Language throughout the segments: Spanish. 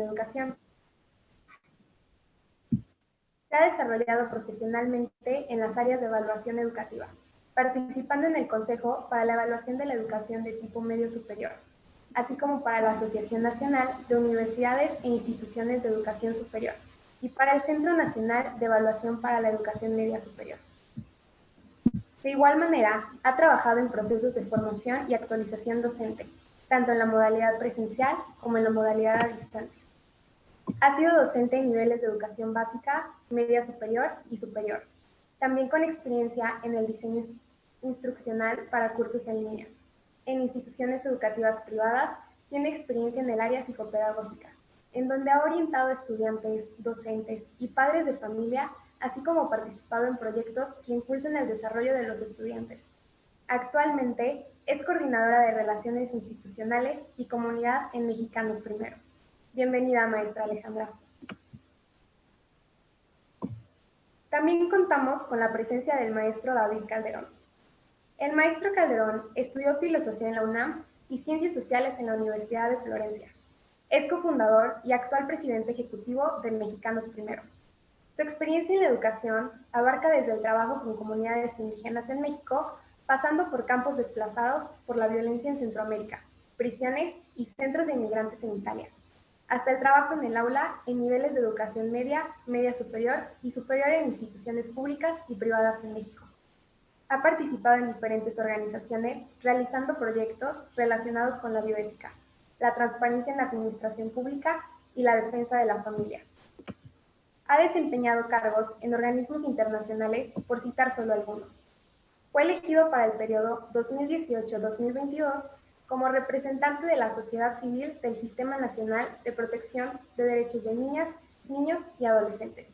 educación. Se ha desarrollado profesionalmente en las áreas de evaluación educativa, participando en el Consejo para la Evaluación de la Educación de Tipo Medio Superior, así como para la Asociación Nacional de Universidades e Instituciones de Educación Superior y para el Centro Nacional de Evaluación para la Educación Media Superior. De igual manera, ha trabajado en procesos de formación y actualización docente, tanto en la modalidad presencial como en la modalidad a distancia. Ha sido docente en niveles de educación básica, media superior y superior, también con experiencia en el diseño instruccional para cursos en línea. En instituciones educativas privadas tiene experiencia en el área psicopedagógica, en donde ha orientado a estudiantes, docentes y padres de familia, así como participado en proyectos que impulsan el desarrollo de los estudiantes. Actualmente es coordinadora de Relaciones Institucionales y Comunidad en Mexicanos Primero. Bienvenida, maestra Alejandra. También contamos con la presencia del maestro David Calderón. El maestro Calderón estudió Filosofía en la UNAM y Ciencias Sociales en la Universidad de Florencia. Es cofundador y actual presidente ejecutivo de Mexicanos Primero. Su experiencia en la educación abarca desde el trabajo con comunidades indígenas en México, pasando por campos desplazados por la violencia en Centroamérica, prisiones y centros de inmigrantes en Italia, hasta el trabajo en el aula en niveles de educación media, media superior y superior en instituciones públicas y privadas en México. Ha participado en diferentes organizaciones realizando proyectos relacionados con la bioética, la transparencia en la administración pública y la defensa de la familia. Ha desempeñado cargos en organismos internacionales, por citar solo algunos. Fue elegido para el periodo 2018-2022 como representante de la sociedad civil del Sistema Nacional de Protección de Derechos de Niñas, Niños y Adolescentes.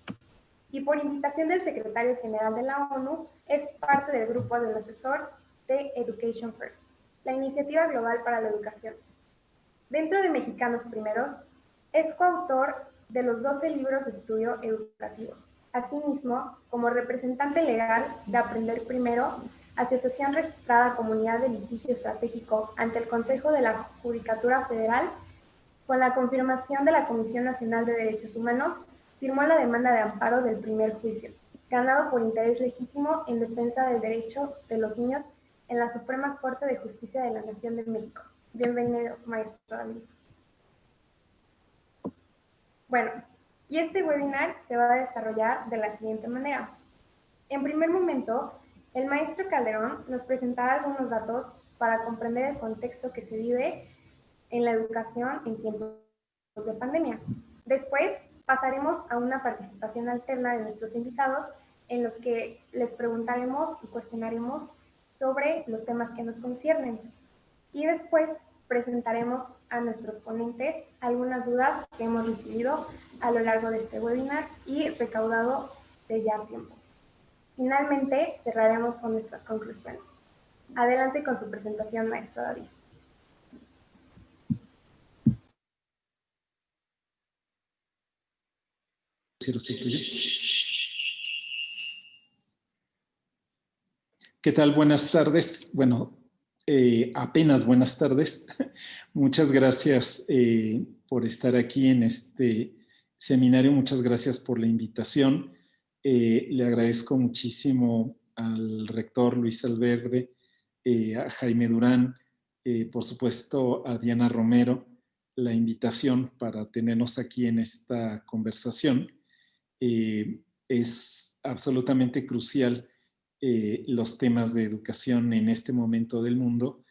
Y por invitación del secretario general de la ONU, es parte del grupo del asesor de Education First, la iniciativa global para la educación. Dentro de Mexicanos Primeros, es coautor de los 12 libros de estudio educativos. Asimismo, como representante legal de Aprender Primero, asociación registrada Comunidad de Litigio Estratégico ante el Consejo de la Judicatura Federal, con la confirmación de la Comisión Nacional de Derechos Humanos, firmó la demanda de amparo del primer juicio, ganado por interés legítimo en defensa del derecho de los niños en la Suprema Corte de Justicia de la Nación de México. Bienvenido, maestro David. Bueno, y este webinar se va a desarrollar de la siguiente manera. En primer momento, el maestro Calderón nos presentará algunos datos para comprender el contexto que se vive en la educación en tiempos de pandemia. Después, pasaremos a una participación alterna de nuestros invitados en los que les preguntaremos y cuestionaremos sobre los temas que nos conciernen. Y después presentaremos a nuestros ponentes algunas dudas que hemos recibido a lo largo de este webinar y recaudado de ya tiempo. Finalmente, cerraremos con nuestras conclusiones. Adelante con su presentación, maestro David. ¿Qué tal? Buenas tardes. Bueno, apenas buenas tardes. Muchas gracias por estar aquí en este seminario. Muchas gracias por la invitación. Le agradezco muchísimo al rector Luis Alverde, a Jaime Durán, por supuesto a Diana Romero, la invitación para tenernos aquí en esta conversación. Es absolutamente crucial los temas de educación en este momento del mundo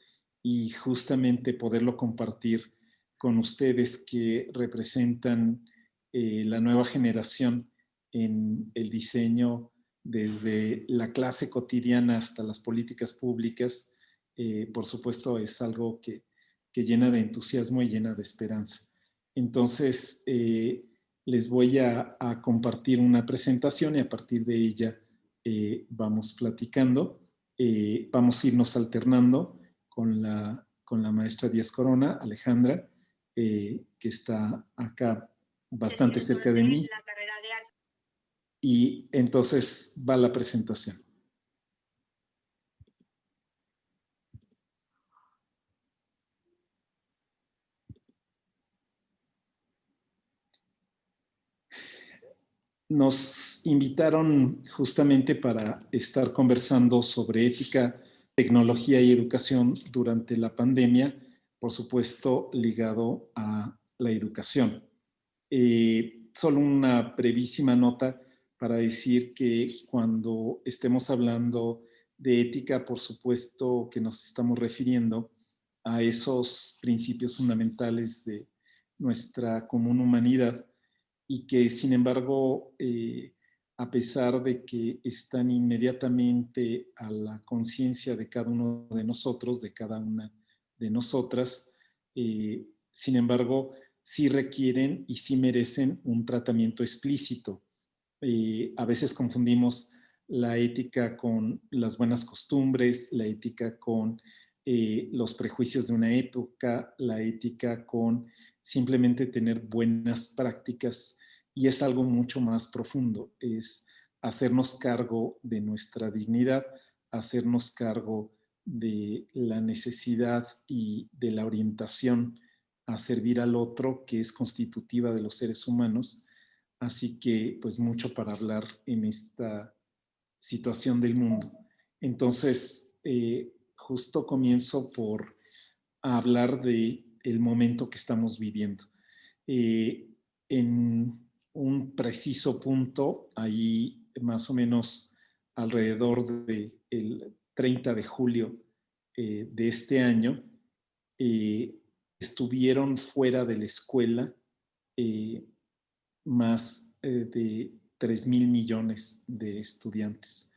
y justamente poderlo compartir con ustedes que representan la nueva generación en el diseño desde la clase cotidiana hasta las políticas públicas, por supuesto es algo que llena de entusiasmo y llena de esperanza. Entonces, les voy a compartir una presentación y a partir de ella vamos platicando. Vamos a irnos alternando con la maestra Díaz Corona, Alejandra, que está acá bastante cerca de mí. Y entonces va la presentación. Nos invitaron justamente para estar conversando sobre ética, tecnología y educación durante la pandemia, por supuesto ligado a la educación. Solo una brevísima nota para decir que cuando estemos hablando de ética, por supuesto que nos estamos refiriendo a esos principios fundamentales de nuestra común humanidad y que, sin embargo, a pesar de que están inmediatamente a la conciencia de cada uno de nosotros, de cada una de nosotras, sin embargo, sí requieren y sí merecen un tratamiento explícito. A veces confundimos la ética con las buenas costumbres, la ética con los prejuicios de una época, la ética con simplemente tener buenas prácticas, y es algo mucho más profundo, es hacernos cargo de nuestra dignidad, hacernos cargo de la necesidad y de la orientación a servir al otro, que es constitutiva de los seres humanos. Así que, pues, mucho para hablar en esta situación del mundo. Entonces, justo comienzo por hablar de el momento que estamos viviendo. Eh, en un preciso punto, ahí más o menos alrededor del 30 de julio de este año, eh, estuvieron fuera de la escuela eh, más de 3.000 millones de estudiantes.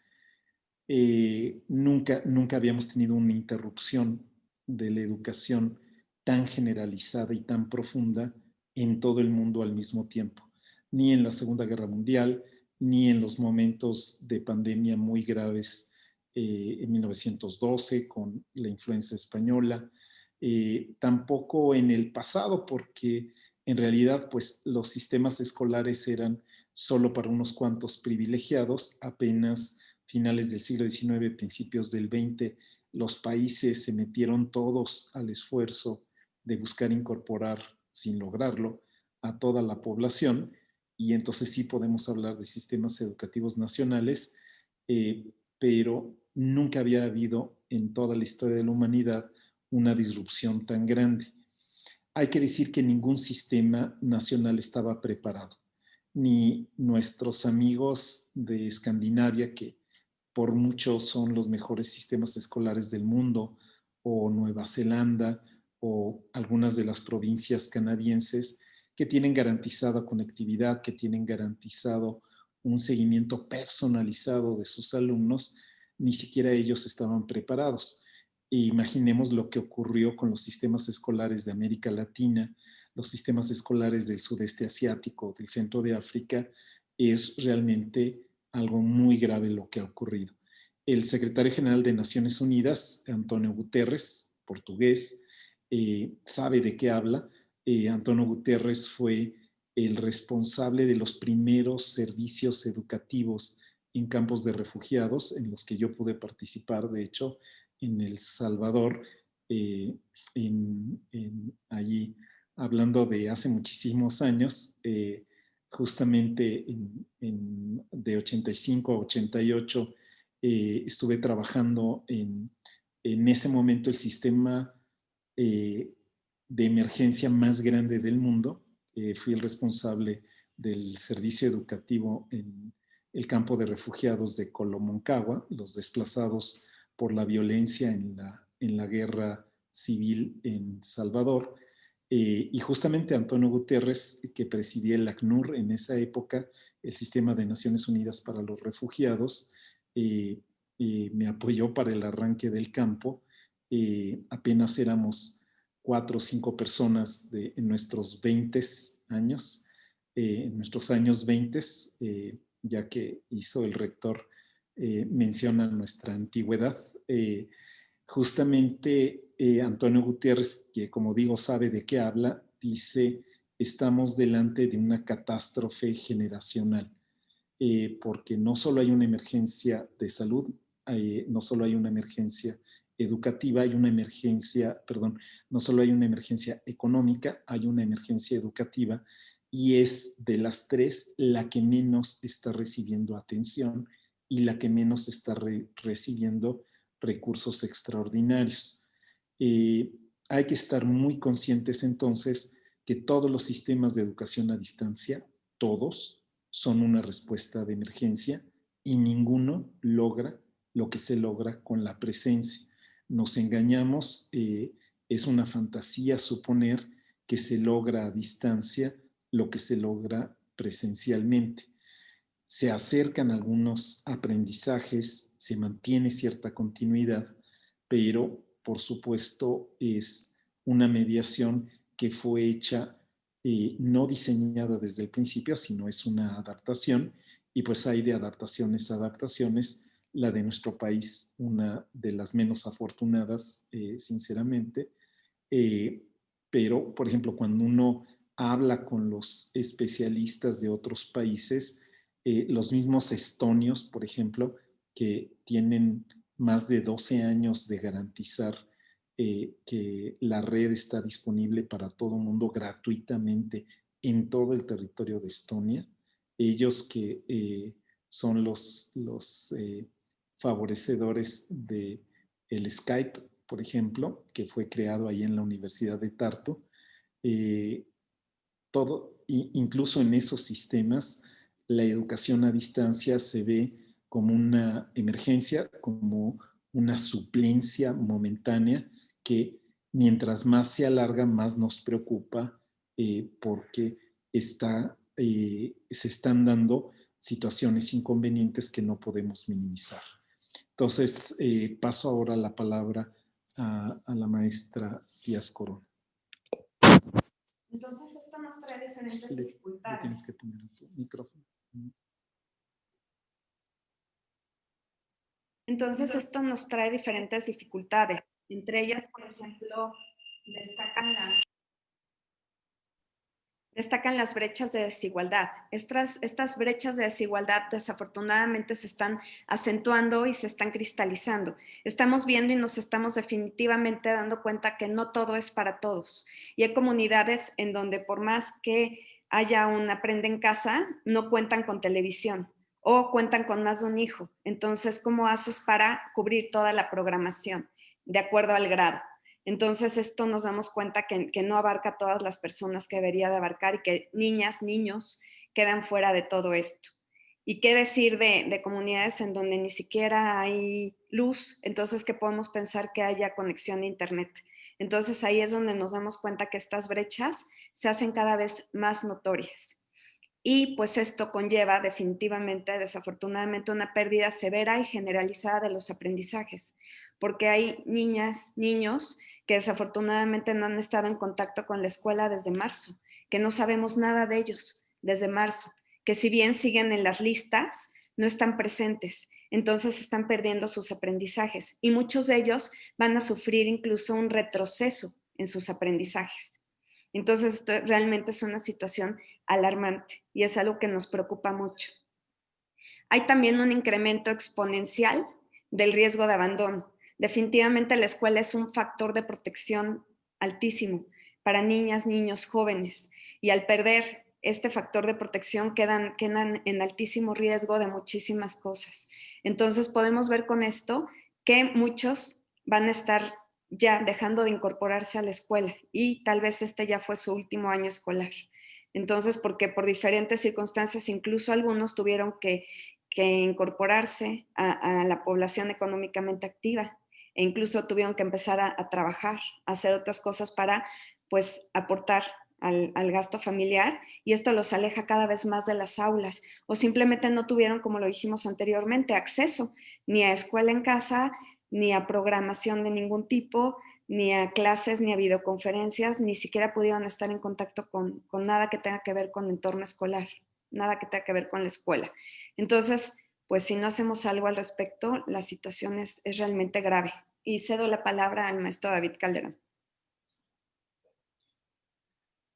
Nunca habíamos tenido una interrupción de la educación tan generalizada y tan profunda en todo el mundo al mismo tiempo, ni en la Segunda Guerra Mundial, ni en los momentos de pandemia muy graves en 1912 con la influenza española, tampoco en el pasado, porque en realidad pues los sistemas escolares eran solo para unos cuantos privilegiados. Apenas finales del siglo XIX, principios del XX, los países se metieron todos al esfuerzo de buscar incorporar, sin lograrlo, a toda la población, y entonces sí podemos hablar de sistemas educativos nacionales, pero nunca había habido en toda la historia de la humanidad una disrupción tan grande. Hay que decir que ningún sistema nacional estaba preparado, ni nuestros amigos de Escandinavia, que por mucho son los mejores sistemas escolares del mundo, o Nueva Zelanda, o algunas de las provincias canadienses, que tienen garantizada conectividad, que tienen garantizado un seguimiento personalizado de sus alumnos, ni siquiera ellos estaban preparados. E imaginemos lo que ocurrió con los sistemas escolares de América Latina, los sistemas escolares del sudeste asiático, del centro de África. Es realmente algo muy grave lo que ha ocurrido. El secretario general de Naciones Unidas, Antonio Guterres, portugués, sabe de qué habla. Antonio Guterres fue el responsable de los primeros servicios educativos en campos de refugiados, en los que yo pude participar, de hecho, en El Salvador, allí hablando de hace muchísimos años, justamente de 85 a 88, estuve trabajando en ese momento el sistema de emergencia más grande del mundo. Fui el responsable del servicio educativo en el campo de refugiados de Colomoncagua, los desplazados por la violencia en la guerra civil en Salvador. Y justamente Antonio Guterres, que presidía el ACNUR en esa época, el Sistema de Naciones Unidas para los Refugiados, me apoyó para el arranque del campo. Apenas éramos 4 o 5 personas en nuestros 20 años, en nuestros años 20, ya que hizo el rector, menciona nuestra antigüedad. Justamente Antonio Gutiérrez, que como digo sabe de qué habla, dice: estamos delante de una catástrofe generacional, porque no solo hay una emergencia de salud, no solo hay una emergencia educativa, hay una emergencia, perdón, no solo hay una emergencia económica, hay una emergencia educativa, y es de las tres la que menos está recibiendo atención y la que menos está recibiendo recursos extraordinarios. Eh, Hay que estar muy conscientes entonces que todos los sistemas de educación a distancia, todos, son una respuesta de emergencia y ninguno logra lo que se logra con la presencia. Nos engañamos, es una fantasía suponer que se logra a distancia lo que se logra presencialmente. Se acercan algunos aprendizajes, se mantiene cierta continuidad, pero por supuesto es una mediación que fue hecha, no diseñada desde el principio, sino es una adaptación, y pues hay de adaptaciones a adaptaciones. La de nuestro país, una de las menos afortunadas, sinceramente, eh, pero, por ejemplo, cuando uno habla con los especialistas de otros países, los mismos estonios, por ejemplo, que tienen más de 12 años de garantizar que la red está disponible para todo el mundo gratuitamente en todo el territorio de Estonia, ellos que son los favorecedores de el Skype, por ejemplo, que fue creado ahí en la Universidad de Tartu, eh, incluso en esos sistemas, la educación a distancia se ve como una emergencia, como una suplencia momentánea que mientras más se alarga, más nos preocupa, porque se están dando situaciones inconvenientes que no podemos minimizar. Entonces, paso ahora la palabra a la maestra Díaz Corona. Entonces, esto nos trae diferentes dificultades. Le tienes que poner tu micrófono. Entonces, esto nos trae diferentes dificultades. Entre ellas, por ejemplo, destacan las brechas de desigualdad. Estas brechas de desigualdad desafortunadamente se están acentuando y se están cristalizando. Estamos viendo y nos estamos definitivamente dando cuenta que no todo es para todos. Y hay comunidades en donde por más que haya un aprende en casa, no cuentan con televisión o cuentan con más de un hijo. Entonces, ¿cómo haces para cubrir toda la programación de acuerdo al grado? Entonces, esto nos damos cuenta que no abarca a todas las personas que debería de abarcar y que niñas, niños quedan fuera de todo esto. ¿Y qué decir de comunidades en donde ni siquiera hay luz? Entonces, ¿qué podemos pensar que haya conexión a internet? Entonces, ahí es donde nos damos cuenta que estas brechas se hacen cada vez más notorias. Y pues esto conlleva definitivamente, desafortunadamente, una pérdida severa y generalizada de los aprendizajes, porque hay niñas, niños que desafortunadamente no han estado en contacto con la escuela desde marzo, que no sabemos nada de ellos desde marzo, que si bien siguen en las listas, no están presentes, entonces están perdiendo sus aprendizajes y muchos de ellos van a sufrir incluso un retroceso en sus aprendizajes. Entonces, esto realmente es una situación alarmante y es algo que nos preocupa mucho. Hay también un incremento exponencial del riesgo de abandono. Definitivamente la escuela es un factor de protección altísimo para niñas, niños, jóvenes, y al perder este factor de protección quedan en altísimo riesgo de muchísimas cosas. Entonces podemos ver con esto que muchos van a estar ya dejando de incorporarse a la escuela y tal vez este ya fue su último año escolar. Entonces, porque por diferentes circunstancias, incluso algunos tuvieron que incorporarse a la población económicamente activa e incluso tuvieron que empezar a trabajar, a hacer otras cosas para pues aportar al gasto familiar y esto los aleja cada vez más de las aulas o simplemente no tuvieron, como lo dijimos anteriormente, acceso ni a escuela en casa, ni a programación de ningún tipo, ni a clases, ni a videoconferencias, ni siquiera pudieron estar en contacto con nada que tenga que ver con el entorno escolar, nada que tenga que ver con la escuela. Entonces, pues si no hacemos algo al respecto, la situación es realmente grave. Y cedo la palabra al maestro David Calderón.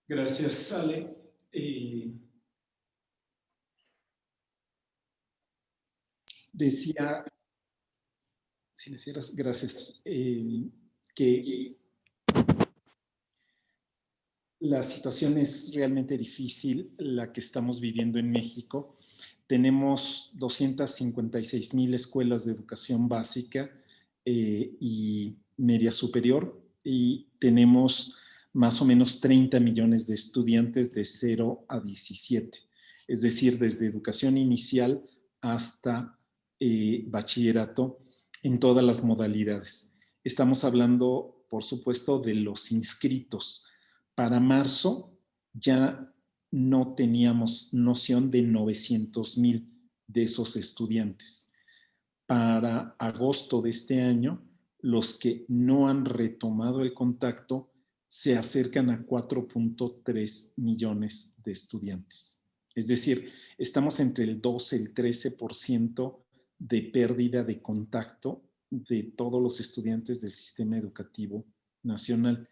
Gracias, Ale. Decía, si le hicieras, gracias, que La situación es realmente difícil, la que estamos viviendo en México. Tenemos 256,000 escuelas de educación básica y media superior, y tenemos más o menos 30 millones de estudiantes de 0 a 17, es decir, desde educación inicial hasta bachillerato en todas las modalidades. Estamos hablando, por supuesto, de los inscritos. Para marzo ya no teníamos noción de 900,000 de esos estudiantes. Para agosto de este año, los que no han retomado el contacto se acercan a 4.3 millones de estudiantes. Es decir, estamos entre el 12 y el 13% de pérdida de contacto de todos los estudiantes del sistema educativo nacional.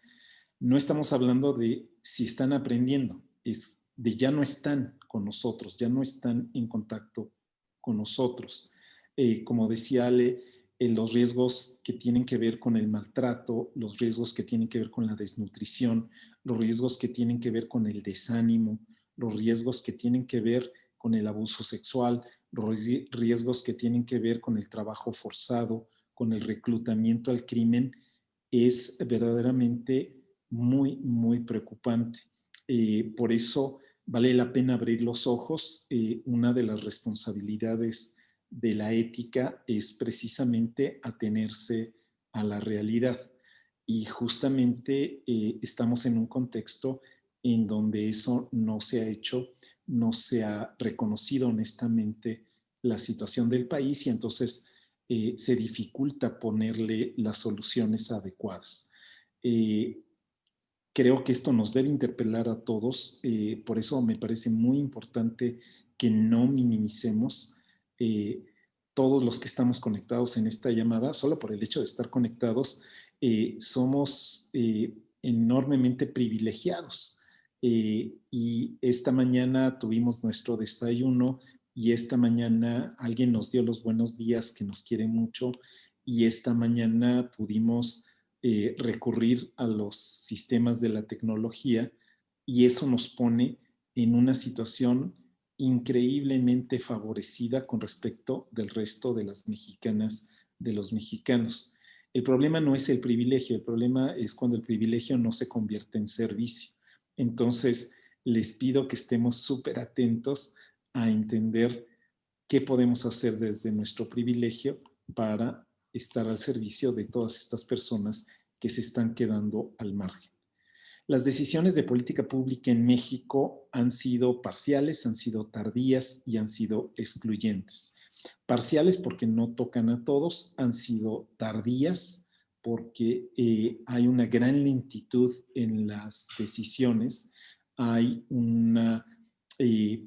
No estamos hablando de si están aprendiendo, es de ya no están con nosotros, ya no están en contacto con nosotros. Como decía Ale, los riesgos que tienen que ver con el maltrato, los riesgos que tienen que ver con la desnutrición, los riesgos que tienen que ver con el desánimo, los riesgos que tienen que ver con el abuso sexual, los riesgos que tienen que ver con el trabajo forzado, con el reclutamiento al crimen, es verdaderamente muy, muy preocupante. Por eso vale la pena abrir los ojos. Una de las responsabilidades de la ética es precisamente atenerse a la realidad. Y justamente estamos en un contexto en donde eso no se ha hecho, no se ha reconocido honestamente la situación del país, y entonces se dificulta ponerle las soluciones adecuadas. Eh, Creo que esto nos debe interpelar a todos, por eso me parece muy importante que no minimicemos eh, todos los que estamos conectados en esta llamada. Solo por el hecho de estar conectados, somos enormemente privilegiados. Y esta mañana tuvimos nuestro desayuno, y esta mañana alguien nos dio los buenos días, que nos quiere mucho, y esta mañana pudimos recurrir a los sistemas de la tecnología, y eso nos pone en una situación increíblemente favorecida con respecto del resto de las mexicanas, de los mexicanos. El problema no es el privilegio, el problema es cuando el privilegio no se convierte en servicio. Entonces, les pido que estemos súper atentos a entender qué podemos hacer desde nuestro privilegio para estar al servicio de todas estas personas que se están quedando al margen. Las decisiones de política pública en México han sido parciales, han sido tardías y han sido excluyentes. Parciales porque no tocan a todos, han sido tardías porque hay una gran lentitud en las decisiones, hay un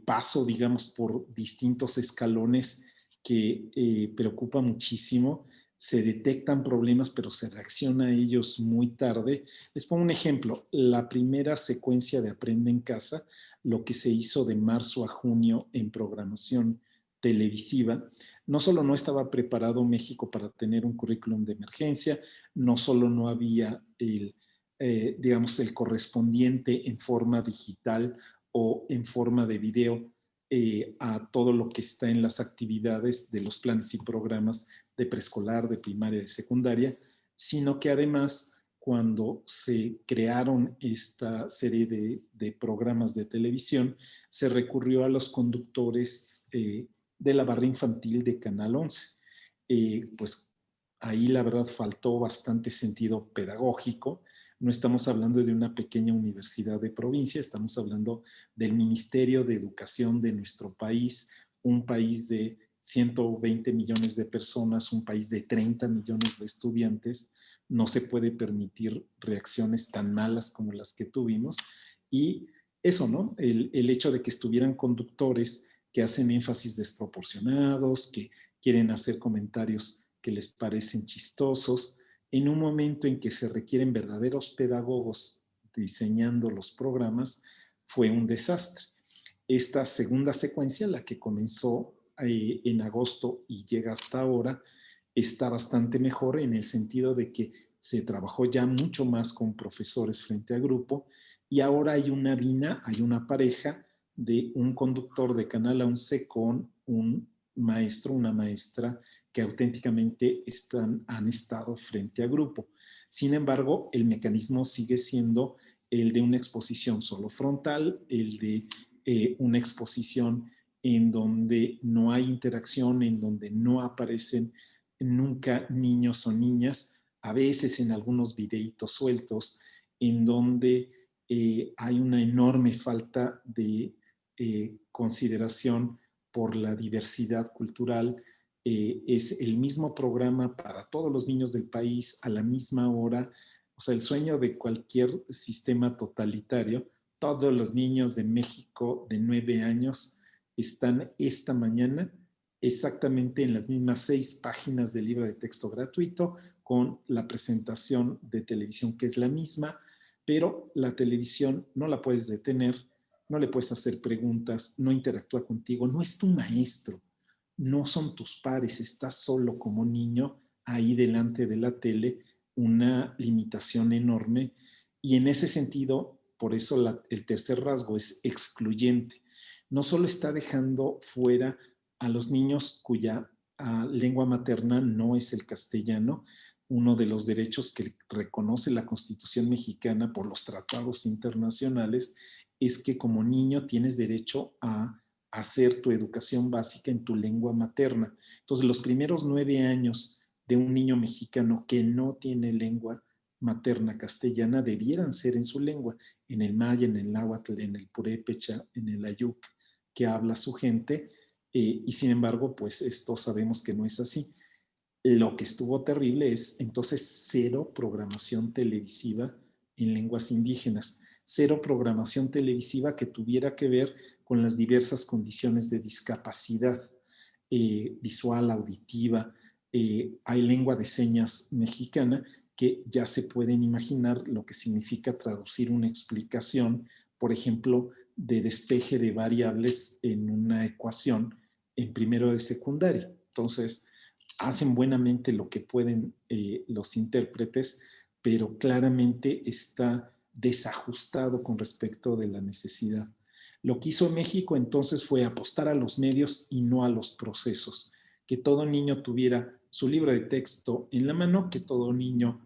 paso, digamos, por distintos escalones que preocupa muchísimo. Se detectan problemas, pero se reacciona a ellos muy tarde. Les pongo un ejemplo. La primera secuencia de Aprende en Casa, lo que se hizo de marzo a junio en programación televisiva, no solo no estaba preparado México para tener un currículum de emergencia, no solo no había digamos, el correspondiente en forma digital o en forma de video a todo lo que está en las actividades de los planes y programas de preescolar, de primaria, de secundaria, sino que además, cuando se crearon esta serie de programas de televisión, se recurrió a los conductores de la barra infantil de Canal 11. Pues ahí la verdad faltó bastante sentido pedagógico. No estamos hablando de una pequeña universidad de provincia, estamos hablando del Ministerio de Educación de nuestro país, un país de 120 millones de personas, un país de 30 millones de estudiantes. No se puede permitir reacciones tan malas como las que tuvimos. Y eso, ¿no? El hecho de que estuvieran conductores que hacen énfasis desproporcionados, que quieren hacer comentarios que les parecen chistosos, en un momento en que se requieren verdaderos pedagogos diseñando los programas, fue un desastre. Esta segunda secuencia, la que comenzó en agosto y llega hasta ahora, está bastante mejor en el sentido de que se trabajó ya mucho más con profesores frente a grupo, y ahora hay una pareja de un conductor de Canal 11 con un maestro, una maestra que auténticamente han estado frente a grupo. Sin embargo, el mecanismo sigue siendo el de una exposición solo frontal, el de una exposición en donde no hay interacción, en donde no aparecen nunca niños o niñas, a veces en algunos videitos sueltos, en donde hay una enorme falta de consideración por la diversidad cultural. Es el mismo programa para todos los niños del país a la misma hora. O sea, el sueño de cualquier sistema totalitario. Todos los niños de México de 9 años están esta mañana exactamente en las mismas 6 páginas del libro de texto gratuito, con la presentación de televisión que es la misma, pero la televisión no la puedes detener, no le puedes hacer preguntas, no interactúa contigo, no es tu maestro, no son tus pares, estás solo como niño ahí delante de la tele, una limitación enorme, y en ese sentido, por eso el tercer rasgo es excluyente. No solo está dejando fuera a los niños cuya lengua materna no es el castellano, uno de los derechos que reconoce la Constitución mexicana por los tratados internacionales es que como niño tienes derecho a hacer tu educación básica en tu lengua materna. Entonces, los primeros 9 años de un niño mexicano que no tiene lengua materna castellana debieran ser en su lengua, en el maya, en el náhuatl, en el purépecha, en el ayuk, que habla su gente, y sin embargo, pues esto sabemos que no es así. Lo que estuvo terrible es entonces cero programación televisiva en lenguas indígenas, cero programación televisiva que tuviera que ver con las diversas condiciones de discapacidad visual, auditiva. Hay lengua de señas mexicana que ya se pueden imaginar lo que significa traducir una explicación, por ejemplo, de despeje de variables en una ecuación en primero de secundaria. Entonces, hacen buenamente lo que pueden los intérpretes, pero claramente está desajustado con respecto de la necesidad. Lo que hizo México entonces fue apostar a los medios y no a los procesos, que todo niño tuviera su libro de texto en la mano, que todo niño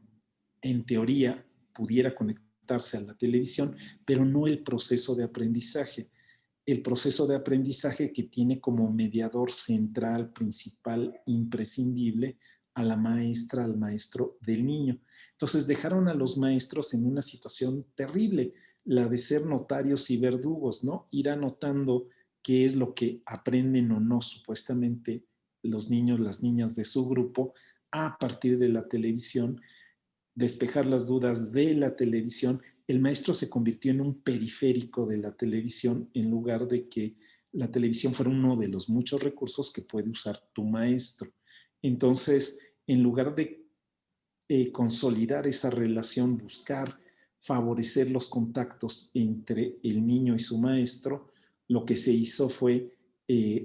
en teoría pudiera conectarse a la televisión, pero no el proceso de aprendizaje. El proceso de aprendizaje que tiene como mediador central, principal, imprescindible a la maestra, al maestro del niño. Entonces dejaron a los maestros en una situación terrible, la de ser notarios y verdugos, ¿no? Ir anotando qué es lo que aprenden o no supuestamente los niños, las niñas de su grupo a partir de la televisión, despejar las dudas de la televisión. El maestro se convirtió en un periférico de la televisión en lugar de que la televisión fuera uno de los muchos recursos que puede usar tu maestro. Entonces, en lugar de consolidar esa relación, buscar favorecer los contactos entre el niño y su maestro, lo que se hizo fue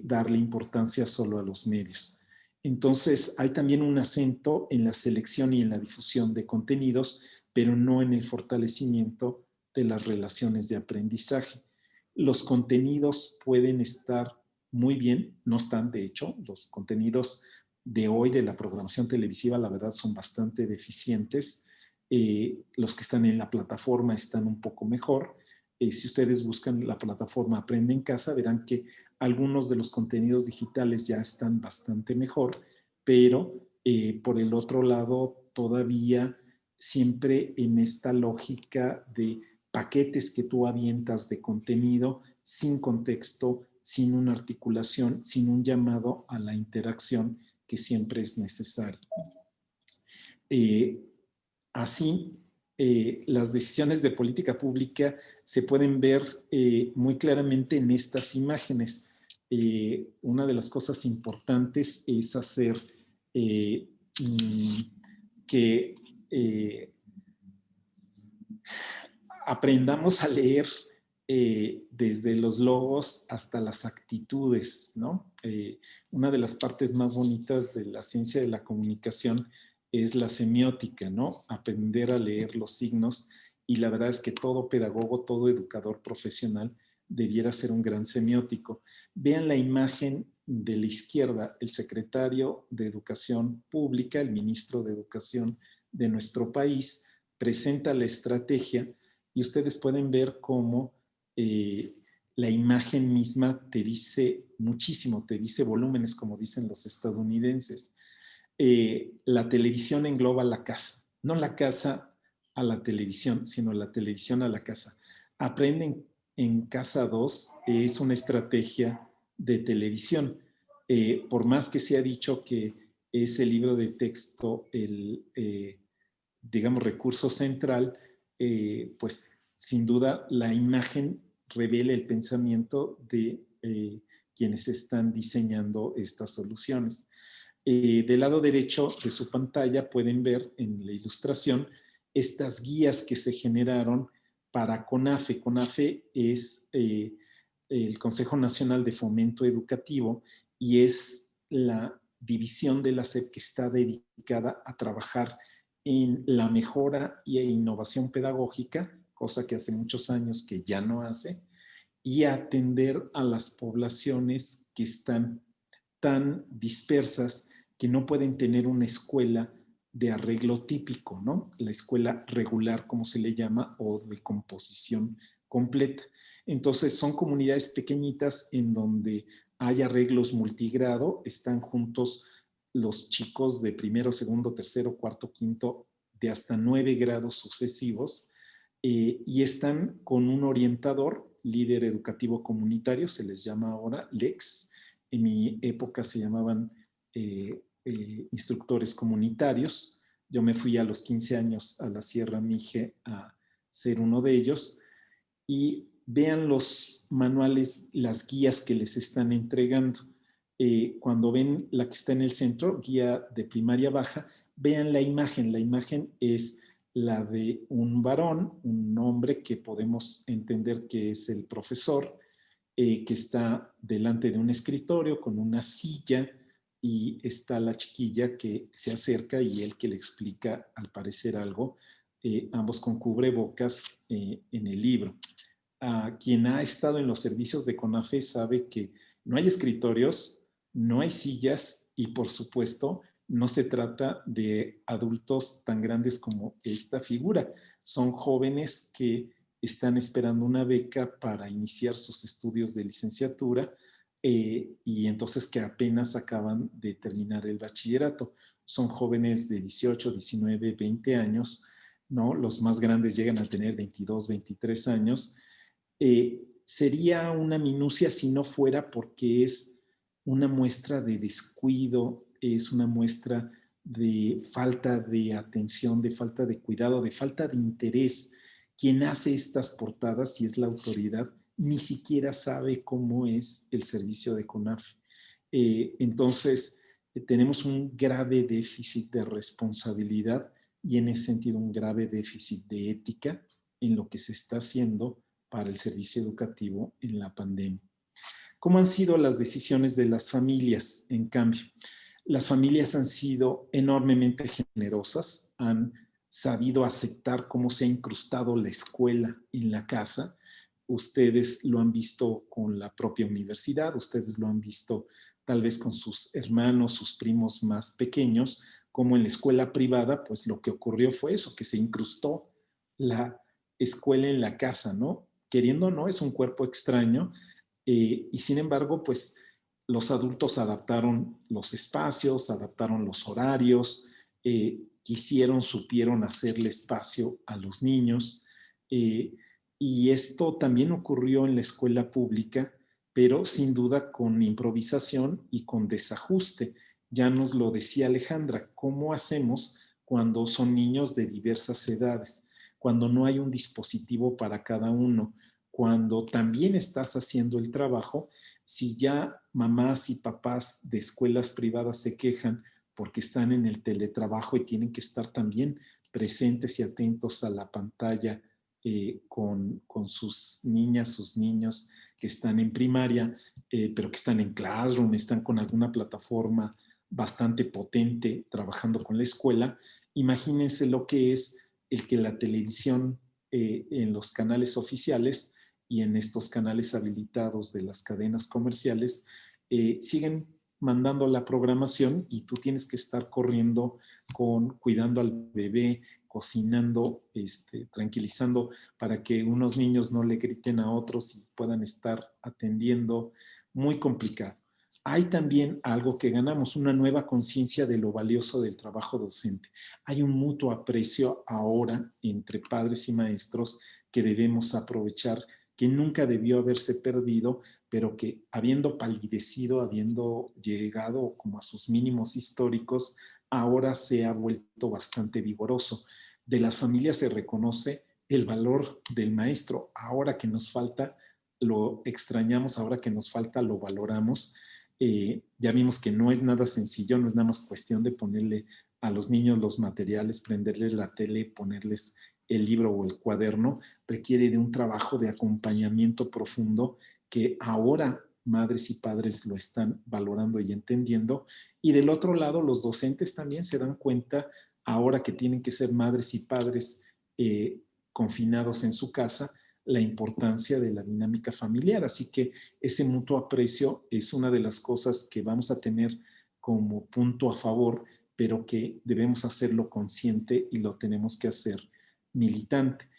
darle importancia solo a los medios. Entonces, hay también un acento en la selección y en la difusión de contenidos, pero no en el fortalecimiento de las relaciones de aprendizaje. Los contenidos pueden estar muy bien, no están, de hecho, los contenidos de hoy de la programación televisiva, la verdad, son bastante deficientes. Los que están en la plataforma están un poco mejor. Si ustedes buscan la plataforma Aprende en Casa, verán que algunos de los contenidos digitales ya están bastante mejor, pero por el otro lado, todavía siempre en esta lógica de paquetes que tú avientas de contenido sin contexto, sin una articulación, sin un llamado a la interacción que siempre es necesario. Así, las decisiones de política pública se pueden ver muy claramente en estas imágenes. Una de las cosas importantes es hacer que aprendamos a leer desde los logos hasta las actitudes, ¿no? Una de las partes más bonitas de la ciencia de la comunicación es la semiótica, ¿no? Aprender a leer los signos, y la verdad es que todo pedagogo, todo educador profesional debiera ser un gran semiótico. Vean la imagen de la izquierda, el secretario de Educación Pública, el ministro de Educación de nuestro país, presenta la estrategia y ustedes pueden ver cómo la imagen misma te dice muchísimo, te dice volúmenes, como dicen los estadounidenses. La televisión engloba la casa, no la casa a la televisión, sino la televisión a la casa. Aprenden en Casa 2 es una estrategia de televisión. Por más que se ha dicho que es el libro de texto el, digamos, recurso central, pues sin duda la imagen revela el pensamiento de quienes están diseñando estas soluciones. Del lado derecho de su pantalla pueden ver en la ilustración estas guías que se generaron para CONAFE. CONAFE es el Consejo Nacional de Fomento Educativo y es la división de la SEP que está dedicada a trabajar en la mejora e innovación pedagógica, cosa que hace muchos años que ya no hace, y atender a las poblaciones que están tan dispersas que no pueden tener una escuela de arreglo típico, ¿no? La escuela regular, como se le llama, o de composición completa. Entonces, son comunidades pequeñitas en donde hay arreglos multigrado, están juntos los chicos de primero, segundo, tercero, cuarto, quinto, de hasta 9 grados sucesivos, y están con un orientador, líder educativo comunitario, se les llama ahora LEX. En mi época se llamaban instructores comunitarios. Yo me fui a los 15 años a la Sierra Mije a ser uno de ellos. Y vean los manuales, las guías que les están entregando. Cuando ven la que está en el centro, guía de primaria baja, vean la imagen. La imagen es la de un varón, un hombre que podemos entender que es el profesor, que está delante de un escritorio con una silla, y está la chiquilla que se acerca y él que le explica al parecer algo, ambos con cubrebocas en el libro. Quien ha estado en los servicios de CONAFE sabe que no hay escritorios, no hay sillas y por supuesto no se trata de adultos tan grandes como esta figura. Son jóvenes que están esperando una beca para iniciar sus estudios de licenciatura, y entonces que apenas acaban de terminar el bachillerato. Son jóvenes de 18, 19, 20 años, ¿no? Los más grandes llegan a tener 22, 23 años. Sería una minucia si no fuera porque es una muestra de descuido, es una muestra de falta de atención, de falta de cuidado, de falta de interés. Quien hace estas portadas, si es la autoridad, ni siquiera sabe cómo es el servicio de CONAFE. Entonces, tenemos un grave déficit de responsabilidad y en ese sentido un grave déficit de ética en lo que se está haciendo para el servicio educativo en la pandemia. ¿Cómo han sido las decisiones de las familias? En cambio, las familias han sido enormemente generosas, han sabido aceptar cómo se ha incrustado la escuela en la casa. Ustedes lo han visto con la propia universidad, ustedes lo han visto tal vez con sus hermanos, sus primos más pequeños, como en la escuela privada, pues lo que ocurrió fue eso, que se incrustó la escuela en la casa, ¿no? Queriendo o no, es un cuerpo extraño, y sin embargo, pues los adultos adaptaron los espacios, adaptaron los horarios, quisieron, supieron hacerle espacio a los niños, y esto también ocurrió en la escuela pública, pero sin duda con improvisación y con desajuste. Ya nos lo decía Alejandra, ¿cómo hacemos cuando son niños de diversas edades? Cuando no hay un dispositivo para cada uno, cuando también estás haciendo el trabajo, si ya mamás y papás de escuelas privadas se quejan porque están en el teletrabajo y tienen que estar también presentes y atentos a la pantalla, con sus niñas, sus niños que están en primaria, pero que están en Classroom, están con alguna plataforma bastante potente trabajando con la escuela. Imagínense lo que es el que la televisión en los canales oficiales y en estos canales habilitados de las cadenas comerciales siguen mandando la programación y tú tienes que estar corriendo cuidando al bebé, cocinando, tranquilizando para que unos niños no le griten a otros y puedan estar atendiendo. Muy complicado. Hay también algo que ganamos, una nueva conciencia de lo valioso del trabajo docente. Hay un mutuo aprecio ahora entre padres y maestros que debemos aprovechar, que nunca debió haberse perdido, pero que habiendo palidecido, habiendo llegado como a sus mínimos históricos, ahora se ha vuelto bastante vigoroso. De las familias se reconoce el valor del maestro. Ahora que nos falta, lo extrañamos, ahora que nos falta, lo valoramos. Ya vimos que no es nada sencillo, no es nada más cuestión de ponerle a los niños los materiales, prenderles la tele, ponerles el libro o el cuaderno, requiere de un trabajo de acompañamiento profundo que ahora madres y padres lo están valorando y entendiendo. Y del otro lado, los docentes también se dan cuenta, ahora que tienen que ser madres y padres confinados en su casa, la importancia de la dinámica familiar. Así que ese mutuo aprecio es una de las cosas que vamos a tener como punto a favor, pero que debemos hacerlo consciente y lo tenemos que hacer militante.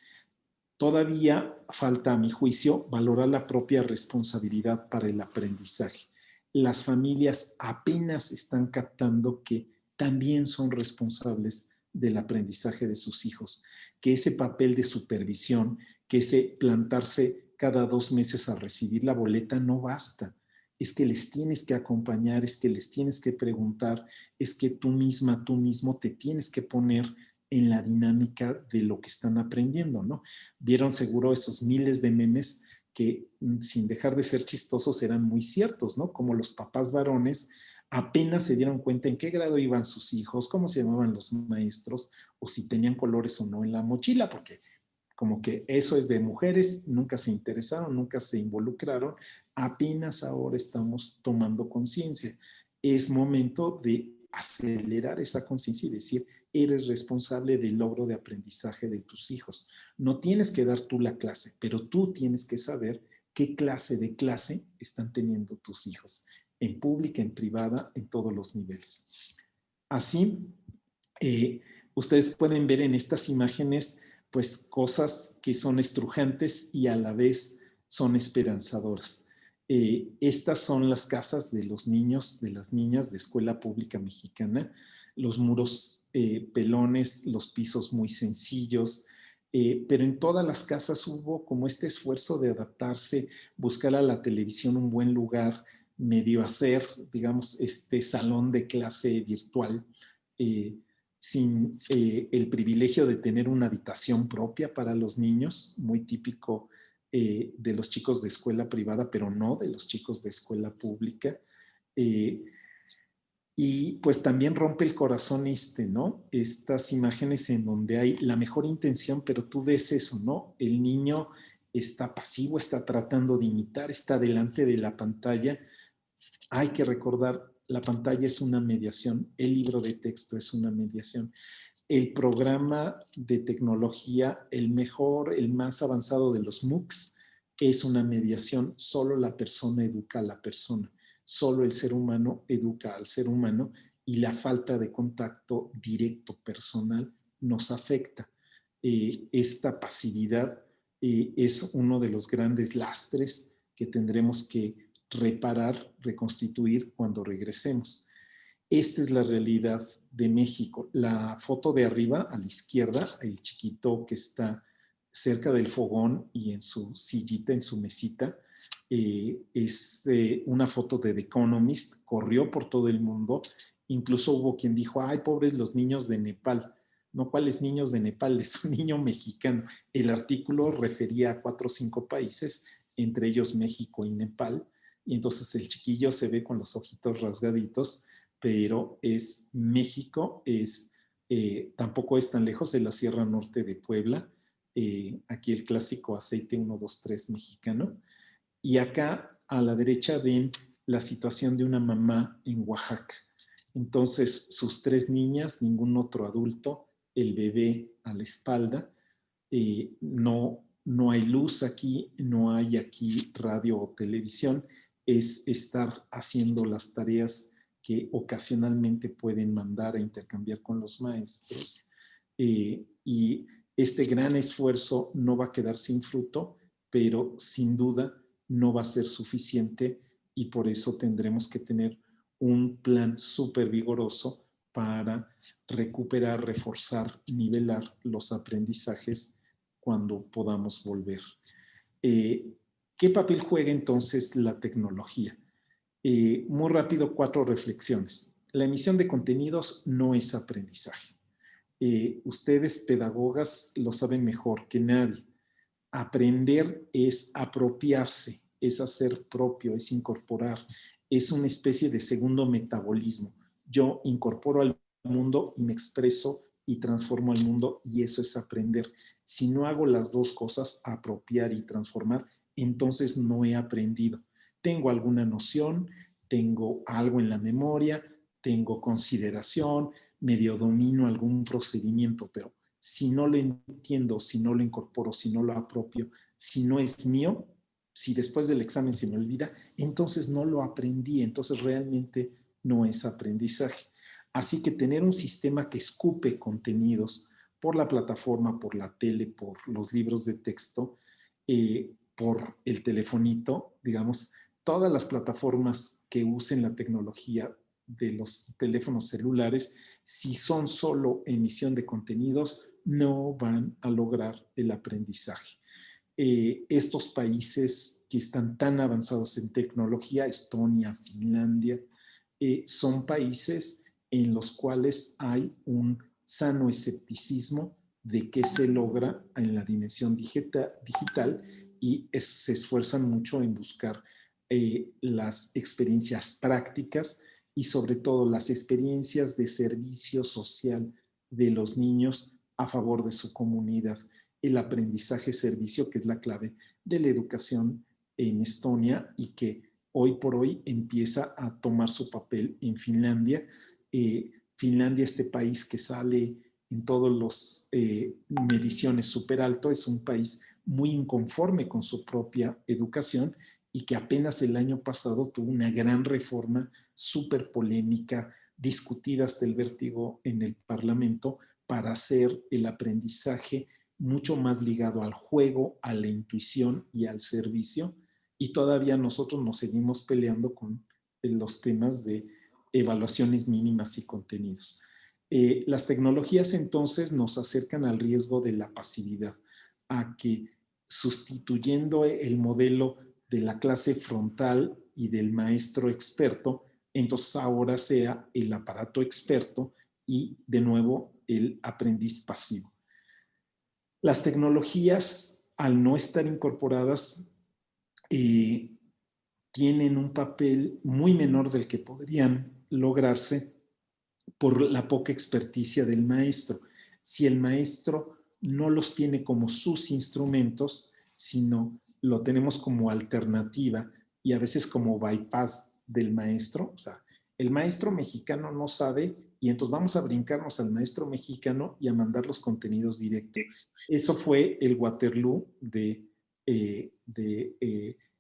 Todavía falta, a mi juicio, valorar la propia responsabilidad para el aprendizaje. Las familias apenas están captando que también son responsables del aprendizaje de sus hijos, que ese papel de supervisión, que ese plantarse cada 2 meses a recibir la boleta no basta. Es que les tienes que acompañar, es que les tienes que preguntar, es que tú misma, tú mismo te tienes que poner en la dinámica de lo que están aprendiendo, ¿no? Vieron seguro esos miles de memes que sin dejar de ser chistosos eran muy ciertos, ¿no? Como los papás varones apenas se dieron cuenta en qué grado iban sus hijos, cómo se llamaban los maestros o si tenían colores o no en la mochila, porque como que eso es de mujeres, nunca se interesaron, nunca se involucraron, apenas ahora estamos tomando conciencia. Es momento de acelerar esa conciencia y decir, eres responsable del logro de aprendizaje de tus hijos. No tienes que dar tú la clase, pero tú tienes que saber qué clase de clase están teniendo tus hijos, en pública, en privada, en todos los niveles. Así, ustedes pueden ver en estas imágenes pues cosas que son estrujantes y a la vez son esperanzadoras. Estas son las casas de los niños, de las niñas de escuela pública mexicana, los muros pelones, los pisos muy sencillos, pero en todas las casas hubo como este esfuerzo de adaptarse, buscar a la televisión un buen lugar, medio hacer, digamos, este salón de clase virtual, sin el privilegio de tener una habitación propia para los niños, muy típico de los chicos de escuela privada, pero no de los chicos de escuela pública. Y pues también rompe el corazón ¿no? Estas imágenes en donde hay la mejor intención, pero tú ves eso, ¿no? El niño está pasivo, está tratando de imitar, está delante de la pantalla. Hay que recordar, la pantalla es una mediación, el libro de texto es una mediación. El programa de tecnología, el mejor, el más avanzado de los MOOCs, es una mediación. Solo la persona educa a la persona. Solo el ser humano educa al ser humano y la falta de contacto directo personal nos afecta. Esta pasividad es uno de los grandes lastres que tendremos que reparar, reconstituir cuando regresemos. Esta es la realidad de México. La foto de arriba, a la izquierda, el chiquito que está cerca del fogón y en su sillita, en su mesita, es una foto de The Economist, corrió por todo el mundo, incluso hubo quien dijo, ay, pobres los niños de Nepal. No, ¿cuáles niños de Nepal? Es un niño mexicano. El artículo refería a 4 o 5 países, entre ellos México y Nepal, y entonces el chiquillo se ve con los ojitos rasgaditos, pero es México, tampoco es tan lejos de la Sierra Norte de Puebla, aquí el clásico aceite 123 mexicano, y acá a la derecha ven la situación de una mamá en Oaxaca. Entonces, sus 3 niñas, ningún otro adulto, el bebé a la espalda, no hay luz aquí, no hay aquí radio o televisión, es estar haciendo las tareas que ocasionalmente pueden mandar a intercambiar con los maestros. Y este gran esfuerzo no va a quedar sin fruto, pero sin duda no va a ser suficiente y por eso tendremos que tener un plan súper vigoroso para recuperar, reforzar, nivelar los aprendizajes cuando podamos volver. ¿Qué papel juega entonces la tecnología? Muy rápido, 4 reflexiones. La emisión de contenidos no es aprendizaje. Ustedes, pedagogas, lo saben mejor que nadie. Aprender es apropiarse, es hacer propio, es incorporar, es una especie de segundo metabolismo. Yo incorporo al mundo y me expreso y transformo al mundo y eso es aprender. Si no hago las dos cosas, apropiar y transformar, entonces no he aprendido. Tengo alguna noción, tengo algo en la memoria, tengo consideración, medio domino algún procedimiento, pero si no lo entiendo, si no lo incorporo, si no lo apropio, si no es mío, si después del examen se me olvida, entonces no lo aprendí, entonces realmente no es aprendizaje. Así que tener un sistema que escupe contenidos por la plataforma, por la tele, por los libros de texto, por el telefonito, digamos, todas las plataformas que usen la tecnología de los teléfonos celulares, si son solo emisión de contenidos, no van a lograr el aprendizaje. Estos países que están tan avanzados en tecnología, Estonia, Finlandia, son países en los cuales hay un sano escepticismo de qué se logra en la dimensión digital y se esfuerzan mucho en buscar las experiencias prácticas y sobre todo las experiencias de servicio social de los niños a favor de su comunidad. El aprendizaje-servicio, que es la clave de la educación en Estonia y que hoy por hoy empieza a tomar su papel en Finlandia. Finlandia, este país que sale en todas las mediciones súper alto, es un país muy inconforme con su propia educación y que apenas el año pasado tuvo una gran reforma súper polémica, discutida hasta el vértigo en el Parlamento, para hacer el aprendizaje mucho más ligado al juego, a la intuición y al servicio. Y todavía nosotros nos seguimos peleando con los temas de evaluaciones mínimas y contenidos. Las tecnologías entonces nos acercan al riesgo de la pasividad, a que sustituyendo el modelo de la clase frontal y del maestro experto, entonces ahora sea el aparato experto y de nuevo el aprendiz pasivo. Las tecnologías, al no estar incorporadas, tienen un papel muy menor del que podrían lograrse por la poca experticia del maestro. Si el maestro no los tiene como sus instrumentos, sino lo tenemos como alternativa y a veces como bypass del maestro, o sea, el maestro mexicano no sabe y entonces vamos a brincarnos al maestro mexicano y a mandar los contenidos directos. Eso fue el Waterloo de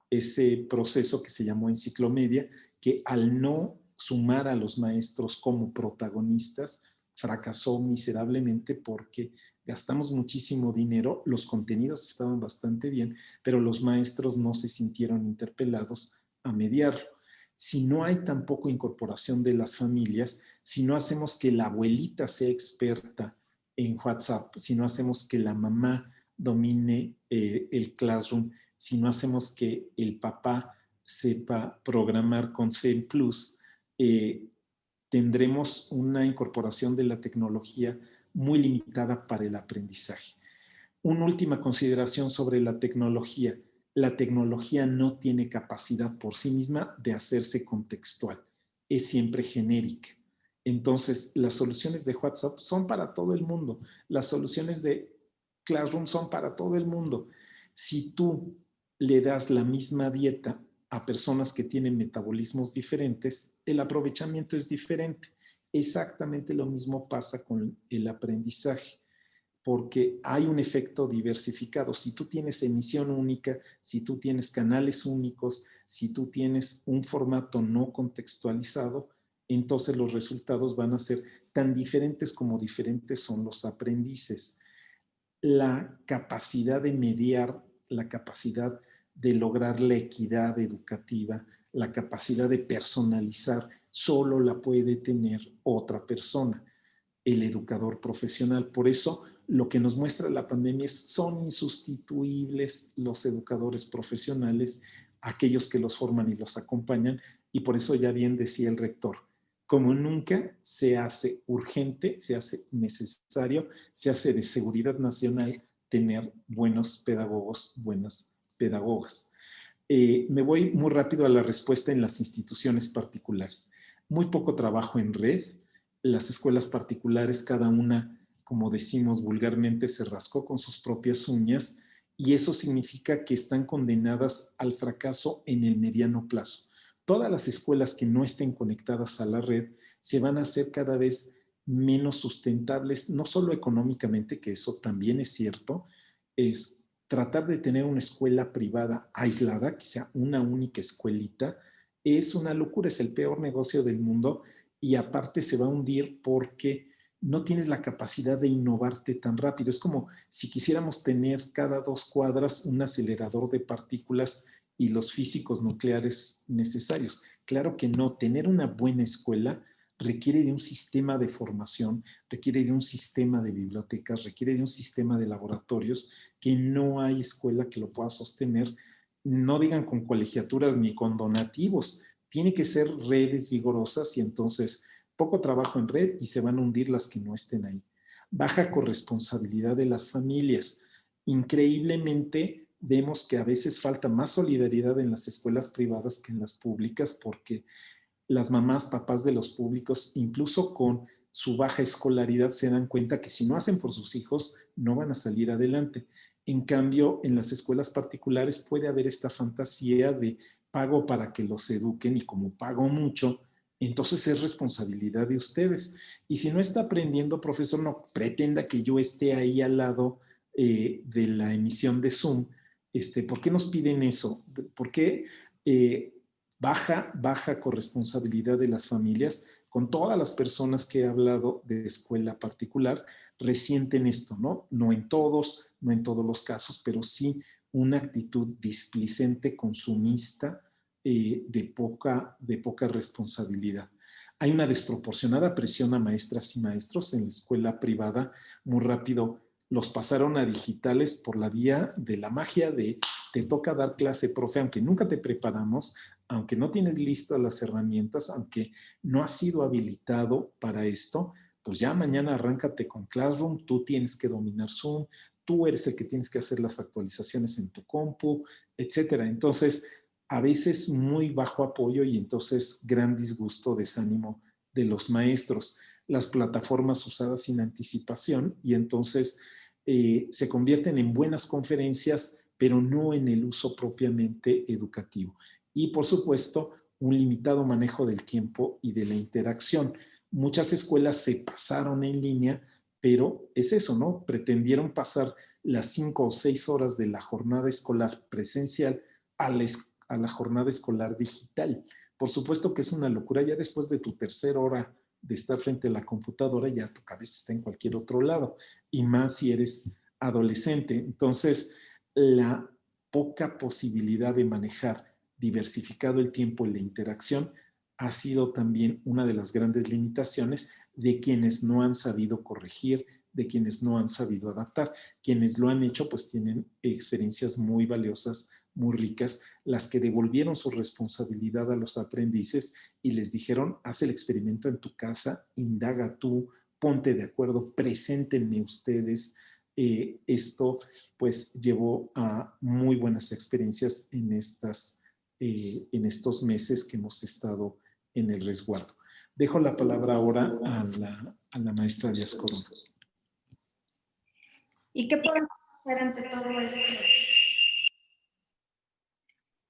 ese proceso que se llamó enciclomedia, que al no sumar a los maestros como protagonistas, fracasó miserablemente porque gastamos muchísimo dinero, los contenidos estaban bastante bien, pero los maestros no se sintieron interpelados a mediarlo. Si no hay tampoco incorporación de las familias, si no hacemos que la abuelita sea experta en WhatsApp, si no hacemos que la mamá domine el Classroom, si no hacemos que el papá sepa programar con C++, tendremos una incorporación de la tecnología muy limitada para el aprendizaje. Una última consideración sobre la tecnología. La tecnología no tiene capacidad por sí misma de hacerse contextual. Es siempre genérica. Entonces, las soluciones de WhatsApp son para todo el mundo. Las soluciones de Classroom son para todo el mundo. Si tú le das la misma dieta a personas que tienen metabolismos diferentes, el aprovechamiento es diferente. Exactamente lo mismo pasa con el aprendizaje, porque hay un efecto diversificado. Si tú tienes emisión única, si tú tienes canales únicos, si tú tienes un formato no contextualizado, entonces los resultados van a ser tan diferentes como diferentes son los aprendices. La capacidad de mediar, la capacidad de lograr la equidad educativa, la capacidad de personalizar, solo la puede tener otra persona, el educador profesional. Por eso, lo que nos muestra la pandemia es son insustituibles los educadores profesionales, aquellos que los forman y los acompañan, y por eso ya bien decía el rector, como nunca se hace urgente, se hace necesario, se hace de seguridad nacional tener buenos pedagogos, buenas pedagogas. Me voy muy rápido a la respuesta en las instituciones particulares. Muy poco trabajo en red. Las escuelas particulares, cada una, como decimos vulgarmente, se rascó con sus propias uñas y eso significa que están condenadas al fracaso en el mediano plazo. Todas las escuelas que no estén conectadas a la red se van a hacer cada vez menos sustentables, no solo económicamente, que eso también es cierto, es tratar de tener una escuela privada aislada, que sea una única escuelita, es una locura, es el peor negocio del mundo y aparte se va a hundir porque no tienes la capacidad de innovarte tan rápido. Es como si quisiéramos tener cada 2 cuadras un acelerador de partículas y los físicos nucleares necesarios. Claro que no, tener una buena escuela requiere de un sistema de formación, requiere de un sistema de bibliotecas, requiere de un sistema de laboratorios que no hay escuela que lo pueda sostener, no digan con colegiaturas ni con donativos, tiene que ser redes vigorosas y entonces poco trabajo en red y se van a hundir las que no estén ahí. Baja corresponsabilidad de las familias. Increíblemente vemos que a veces falta más solidaridad en las escuelas privadas que en las públicas porque las mamás, papás de los públicos, incluso con su baja escolaridad, se dan cuenta que si no hacen por sus hijos, no van a salir adelante. En cambio, en las escuelas particulares puede haber esta fantasía de pago para que los eduquen y como pago mucho, entonces es responsabilidad de ustedes. Y si no está aprendiendo, profesor, no pretenda que yo esté ahí al lado de la emisión de Zoom. ¿Por qué nos piden eso? ¿Por qué baja corresponsabilidad de las familias? Con todas las personas que he hablado de escuela particular, resienten esto, ¿no? No en todos los casos, pero sí una actitud displicente, consumista, de poca responsabilidad. Hay una desproporcionada presión a maestras y maestros en la escuela privada. Muy rápido los pasaron a digitales por la vía de la magia de te toca dar clase, profe, aunque nunca te preparamos, aunque no tienes listas las herramientas, aunque no has sido habilitado para esto, pues ya mañana arráncate con Classroom, tú tienes que dominar Zoom, tú eres el que tienes que hacer las actualizaciones en tu compu, etcétera. Entonces, a veces muy bajo apoyo y entonces gran disgusto, desánimo de los maestros. Las plataformas usadas sin anticipación y entonces se convierten en buenas conferencias, pero no en el uso propiamente educativo. Y por supuesto, un limitado manejo del tiempo y de la interacción. Muchas escuelas se pasaron en línea, pero es eso, ¿no? Pretendieron pasar las 5 o 6 horas de la jornada escolar presencial a la jornada escolar digital. Por supuesto que es una locura. Ya después de tu tercera hora de estar frente a la computadora, ya tu cabeza está en cualquier otro lado. Y más si eres adolescente. Entonces, la poca posibilidad de manejar diversificado el tiempo y la interacción ha sido también una de las grandes limitaciones de quienes no han sabido corregir, de quienes no han sabido adaptar. Quienes lo han hecho pues tienen experiencias muy valiosas, muy ricas, las que devolvieron su responsabilidad a los aprendices y les dijeron, haz el experimento en tu casa, indaga tú, ponte de acuerdo, preséntenme ustedes. Esto pues llevó a muy buenas experiencias en estos meses que hemos estado en el resguardo. Dejo la palabra ahora a la maestra Díaz Corona. ¿Y qué podemos hacer ante todo esto?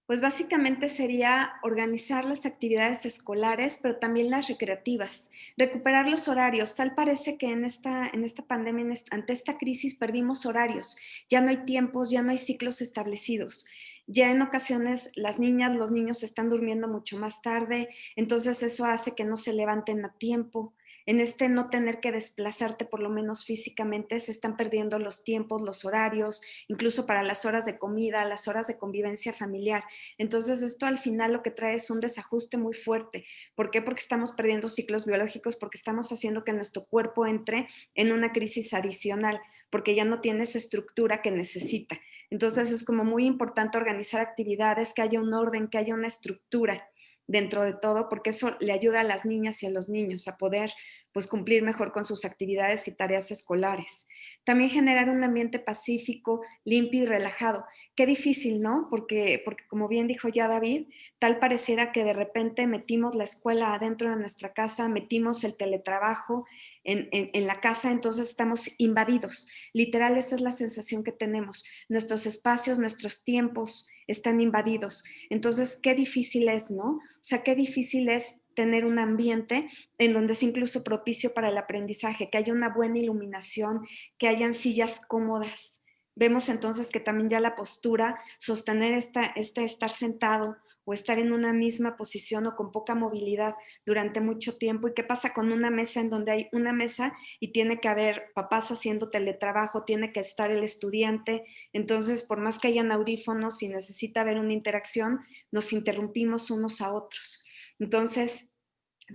Pues básicamente sería organizar las actividades escolares, pero también las recreativas, recuperar los horarios. Tal parece que en esta pandemia, ante esta crisis, perdimos horarios. Ya no hay tiempos, ya no hay ciclos establecidos. Ya en ocasiones las niñas, los niños están durmiendo mucho más tarde, entonces eso hace que no se levanten a tiempo. En este no tener que desplazarte por lo menos físicamente, se están perdiendo los tiempos, los horarios, incluso para las horas de comida, las horas de convivencia familiar. Entonces, esto al final lo que trae es un desajuste muy fuerte. ¿Por qué? Porque estamos perdiendo ciclos biológicos, porque estamos haciendo que nuestro cuerpo entre en una crisis adicional, porque ya no tiene esa estructura que necesita. Entonces, es como muy importante organizar actividades, que haya un orden, que haya una estructura dentro de todo, porque eso le ayuda a las niñas y a los niños a poder pues cumplir mejor con sus actividades y tareas escolares. También generar un ambiente pacífico, limpio y relajado. Qué difícil, ¿no? Porque como bien dijo ya David, tal pareciera que de repente metimos la escuela adentro de nuestra casa, metimos el teletrabajo en la casa, entonces estamos invadidos. Literal, esa es la sensación que tenemos. Nuestros espacios, nuestros tiempos están invadidos. Entonces, qué difícil es, ¿no? O sea, qué difícil es tener un ambiente en donde es incluso propicio para el aprendizaje, que haya una buena iluminación, que hayan sillas cómodas. Vemos entonces que también ya la postura, sostener estar sentado o estar en una misma posición o con poca movilidad durante mucho tiempo. ¿Y qué pasa con una mesa en donde hay una mesa y tiene que haber papás haciendo teletrabajo, tiene que estar el estudiante? Entonces, por más que hayan audífonos y necesita haber una interacción, nos interrumpimos unos a otros. Entonces,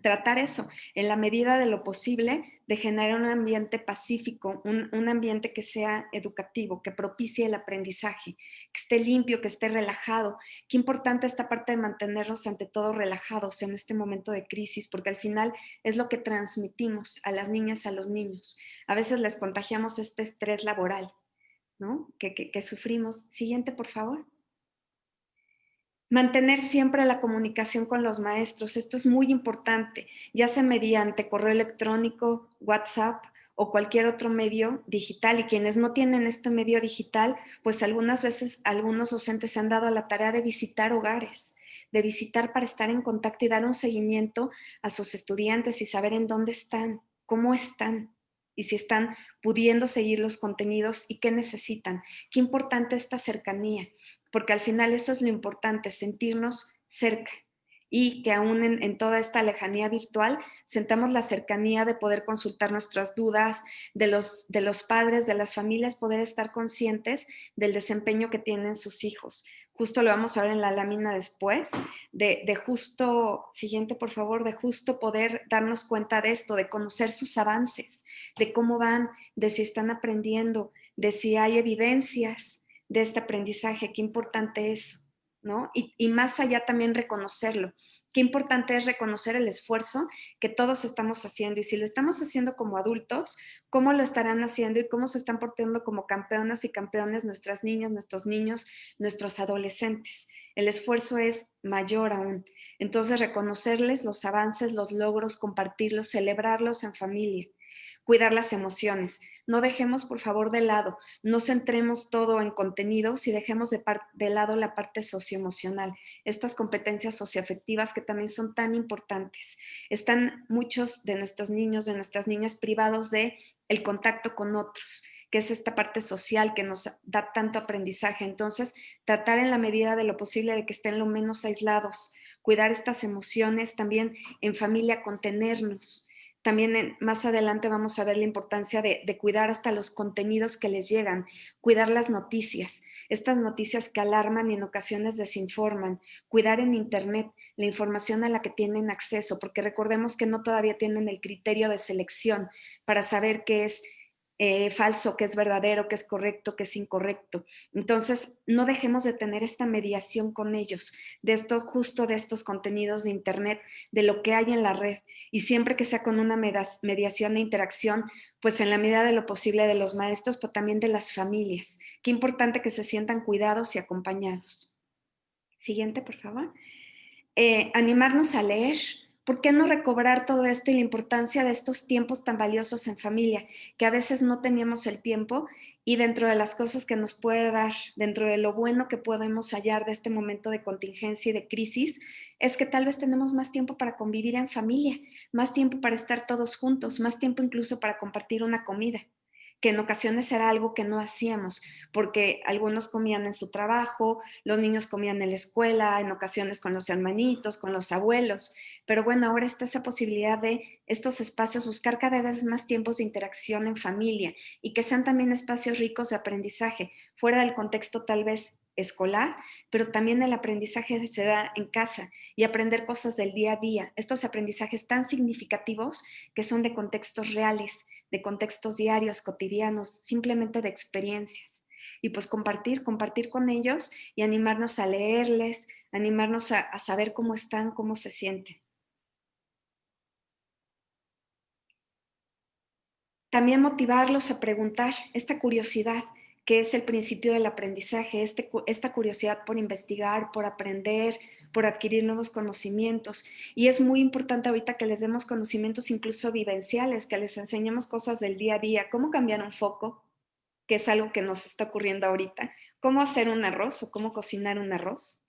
tratar eso, en la medida de lo posible, de generar un ambiente pacífico, un ambiente que sea educativo, que propicie el aprendizaje, que esté limpio, que esté relajado. Qué importante esta parte de mantenernos ante todo relajados en este momento de crisis, porque al final es lo que transmitimos a las niñas, a los niños. A veces les contagiamos este estrés laboral, ¿no? Que sufrimos. Siguiente, por favor. Mantener siempre la comunicación con los maestros, esto es muy importante, ya sea mediante correo electrónico, WhatsApp o cualquier otro medio digital. Y quienes no tienen este medio digital, pues algunas veces algunos docentes se han dado a la tarea de visitar hogares, de visitar para estar en contacto y dar un seguimiento a sus estudiantes y saber en dónde están, cómo están y si están pudiendo seguir los contenidos y qué necesitan. Qué importante esta cercanía, porque al final eso es lo importante, sentirnos cerca y que aún en toda esta lejanía virtual sentamos la cercanía de poder consultar nuestras dudas, de los padres, de las familias, poder estar conscientes del desempeño que tienen sus hijos. Justo lo vamos a ver en la lámina después, de justo, siguiente por favor, de justo poder darnos cuenta de esto, de conocer sus avances, de cómo van, de si están aprendiendo, de si hay evidencias de este aprendizaje, qué importante es, ¿no? Y más allá también reconocerlo. Qué importante es reconocer el esfuerzo que todos estamos haciendo y si lo estamos haciendo como adultos, cómo lo estarán haciendo y cómo se están portando como campeonas y campeones nuestras niñas, nuestros niños, nuestros adolescentes. El esfuerzo es mayor aún. Entonces, reconocerles los avances, los logros, compartirlos, celebrarlos en familia. Cuidar las emociones. No dejemos, por favor, de lado, no centremos todo en contenidos y dejemos de lado la parte socioemocional, estas competencias socioafectivas que también son tan importantes. Están muchos de nuestros niños, de nuestras niñas privados de el contacto con otros, que es esta parte social que nos da tanto aprendizaje. Entonces, tratar en la medida de lo posible de que estén lo menos aislados, cuidar estas emociones, también en familia contenernos. También más adelante vamos a ver la importancia de cuidar hasta los contenidos que les llegan, cuidar las noticias, estas noticias que alarman y en ocasiones desinforman, cuidar en Internet la información a la que tienen acceso, porque recordemos que no todavía tienen el criterio de selección para saber qué es falso, qué es verdadero, qué es correcto, qué es incorrecto. Entonces, no dejemos de tener esta mediación con ellos, de esto, justo de estos contenidos de Internet, de lo que hay en la red. Y siempre que sea con una mediación e interacción, pues en la medida de lo posible de los maestros, pero también de las familias. Qué importante que se sientan cuidados y acompañados. Siguiente, por favor. Animarnos a leer, ¿Por qué no recobrar todo esto y la importancia de estos tiempos tan valiosos en familia? Que a veces no teníamos el tiempo y dentro de las cosas que nos puede dar, dentro de lo bueno que podemos hallar de este momento de contingencia y de crisis, es que tal vez tenemos más tiempo para convivir en familia, más tiempo para estar todos juntos, más tiempo incluso para compartir una comida, que en ocasiones era algo que no hacíamos, porque algunos comían en su trabajo, los niños comían en la escuela, en ocasiones con los hermanitos, con los abuelos, pero bueno, ahora está esa posibilidad de estos espacios, buscar cada vez más tiempos de interacción en familia y que sean también espacios ricos de aprendizaje, fuera del contexto tal vez escolar, pero también el aprendizaje se da en casa y aprender cosas del día a día, estos aprendizajes tan significativos que son de contextos reales, de contextos diarios, cotidianos, simplemente de experiencias. Y pues compartir con ellos y animarnos a leerles, animarnos a saber cómo están, cómo se sienten. También motivarlos a preguntar, esta curiosidad, que es el principio del aprendizaje, esta curiosidad por investigar, por aprender, por adquirir nuevos conocimientos. Y es muy importante ahorita que les demos conocimientos incluso vivenciales, que les enseñemos cosas del día a día, cómo cambiar un foco, que es algo que nos está ocurriendo ahorita, cómo hacer un arroz o cómo cocinar un arroz.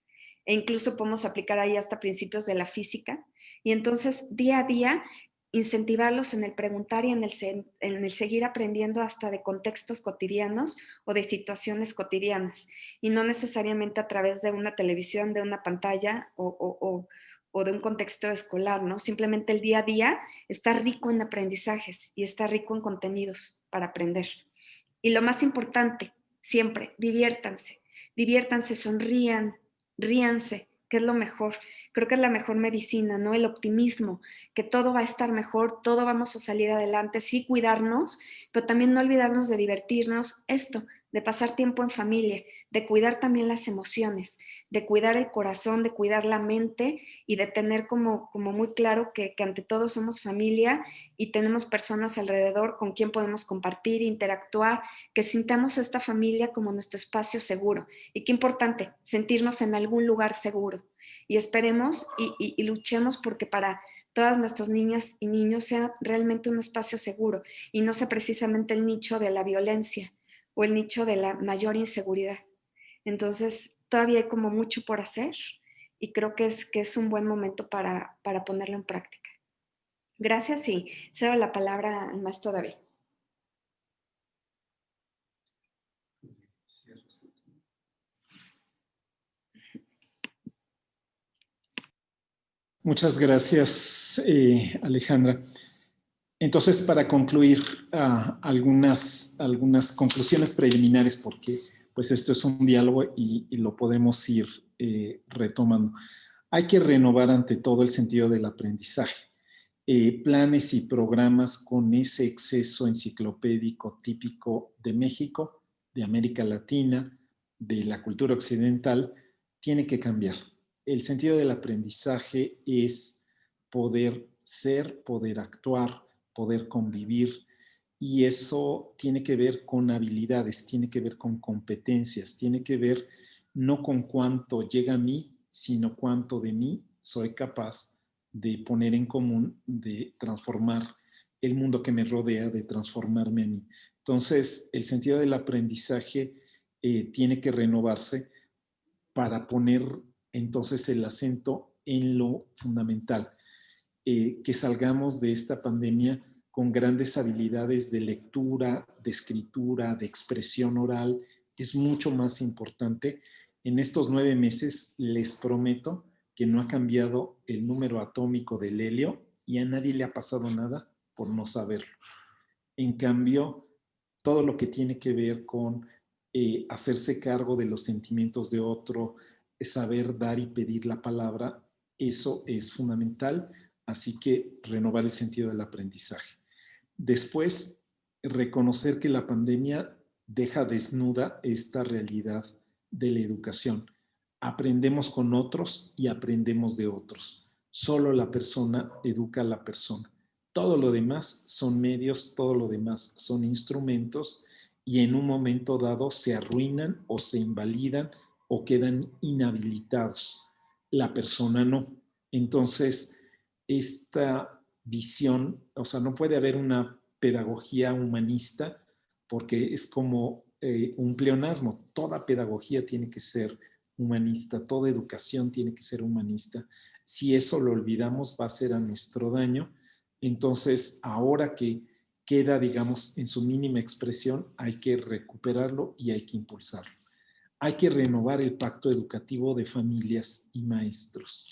E incluso podemos aplicar ahí hasta principios de la física. Y entonces, día a día, incentivarlos en el preguntar y en el seguir aprendiendo hasta de contextos cotidianos o de situaciones cotidianas. Y no necesariamente a través de una televisión, de una pantalla o de un contexto escolar, ¿no? Simplemente el día a día está rico en aprendizajes y está rico en contenidos para aprender. Y lo más importante, siempre, diviértanse, sonrían, ríanse, que es lo mejor. Creo que es la mejor medicina, ¿no? El optimismo, que todo va a estar mejor, todo vamos a salir adelante, sí cuidarnos, pero también no olvidarnos de divertirnos, de pasar tiempo en familia, de cuidar también las emociones, de cuidar el corazón, de cuidar la mente y de tener como muy claro que ante todo somos familia y tenemos personas alrededor con quien podemos compartir, interactuar, que sintamos esta familia como nuestro espacio seguro. Y qué importante, sentirnos en algún lugar seguro. Y esperemos y luchemos porque para todas nuestras niñas y niños sea realmente un espacio seguro y no sea precisamente el nicho de la violencia o el nicho de la mayor inseguridad. Entonces, todavía hay como mucho por hacer y creo que es un buen momento para ponerlo en práctica. Gracias y cedo la palabra al maestro David. Muchas gracias, Alejandra. Entonces, para concluir, algunas conclusiones preliminares, porque pues esto es un diálogo y lo podemos ir retomando. Hay que renovar ante todo el sentido del aprendizaje. Planes y programas con ese exceso enciclopédico típico de México, de América Latina, de la cultura occidental, tiene que cambiar. El sentido del aprendizaje es poder ser, poder actuar, poder convivir, y eso tiene que ver con habilidades, tiene que ver con competencias, tiene que ver no con cuánto llega a mí, sino cuánto de mí soy capaz de poner en común, de transformar el mundo que me rodea, de transformarme a mí. Entonces, el sentido del aprendizaje tiene que renovarse para poner entonces el acento en lo fundamental, que salgamos de esta pandemia con grandes habilidades de lectura, de escritura, de expresión oral. Es mucho más importante. En estos 9 meses les prometo que no ha cambiado el número atómico del helio y a nadie le ha pasado nada por no saberlo. En cambio, todo lo que tiene que ver con hacerse cargo de los sentimientos de otro, saber dar y pedir la palabra, eso es fundamental. Así que renovar el sentido del aprendizaje. Después, reconocer que la pandemia deja desnuda esta realidad de la educación. Aprendemos con otros y aprendemos de otros. Solo la persona educa a la persona. Todo lo demás son medios, todo lo demás son instrumentos y en un momento dado se arruinan o se invalidan o quedan inhabilitados. La persona no. Entonces, esta visión, o sea, no puede haber una pedagogía humanista porque es como un pleonasmo. Toda pedagogía tiene que ser humanista, toda educación tiene que ser humanista. Si eso lo olvidamos, va a ser a nuestro daño. Entonces, ahora que queda, digamos, en su mínima expresión, hay que recuperarlo y hay que impulsarlo. Hay que renovar el pacto educativo de familias y maestros.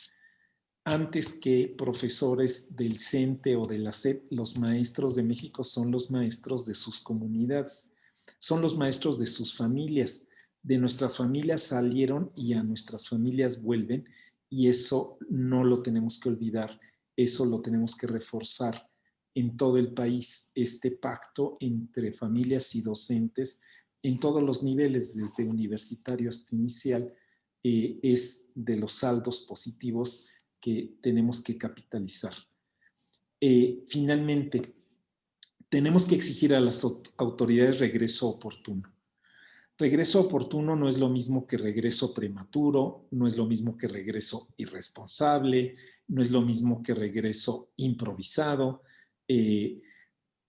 Antes que profesores del CENTE o de la SEP, los maestros de México son los maestros de sus comunidades, son los maestros de sus familias. De nuestras familias salieron y a nuestras familias vuelven, y eso no lo tenemos que olvidar, eso lo tenemos que reforzar en todo el país, este pacto entre familias y docentes en todos los niveles, desde universitario hasta inicial, es de los saldos positivos que tenemos que capitalizar. Finalmente, tenemos que exigir a las autoridades regreso oportuno. Regreso oportuno no es lo mismo que regreso prematuro, no es lo mismo que regreso irresponsable, no es lo mismo que regreso improvisado.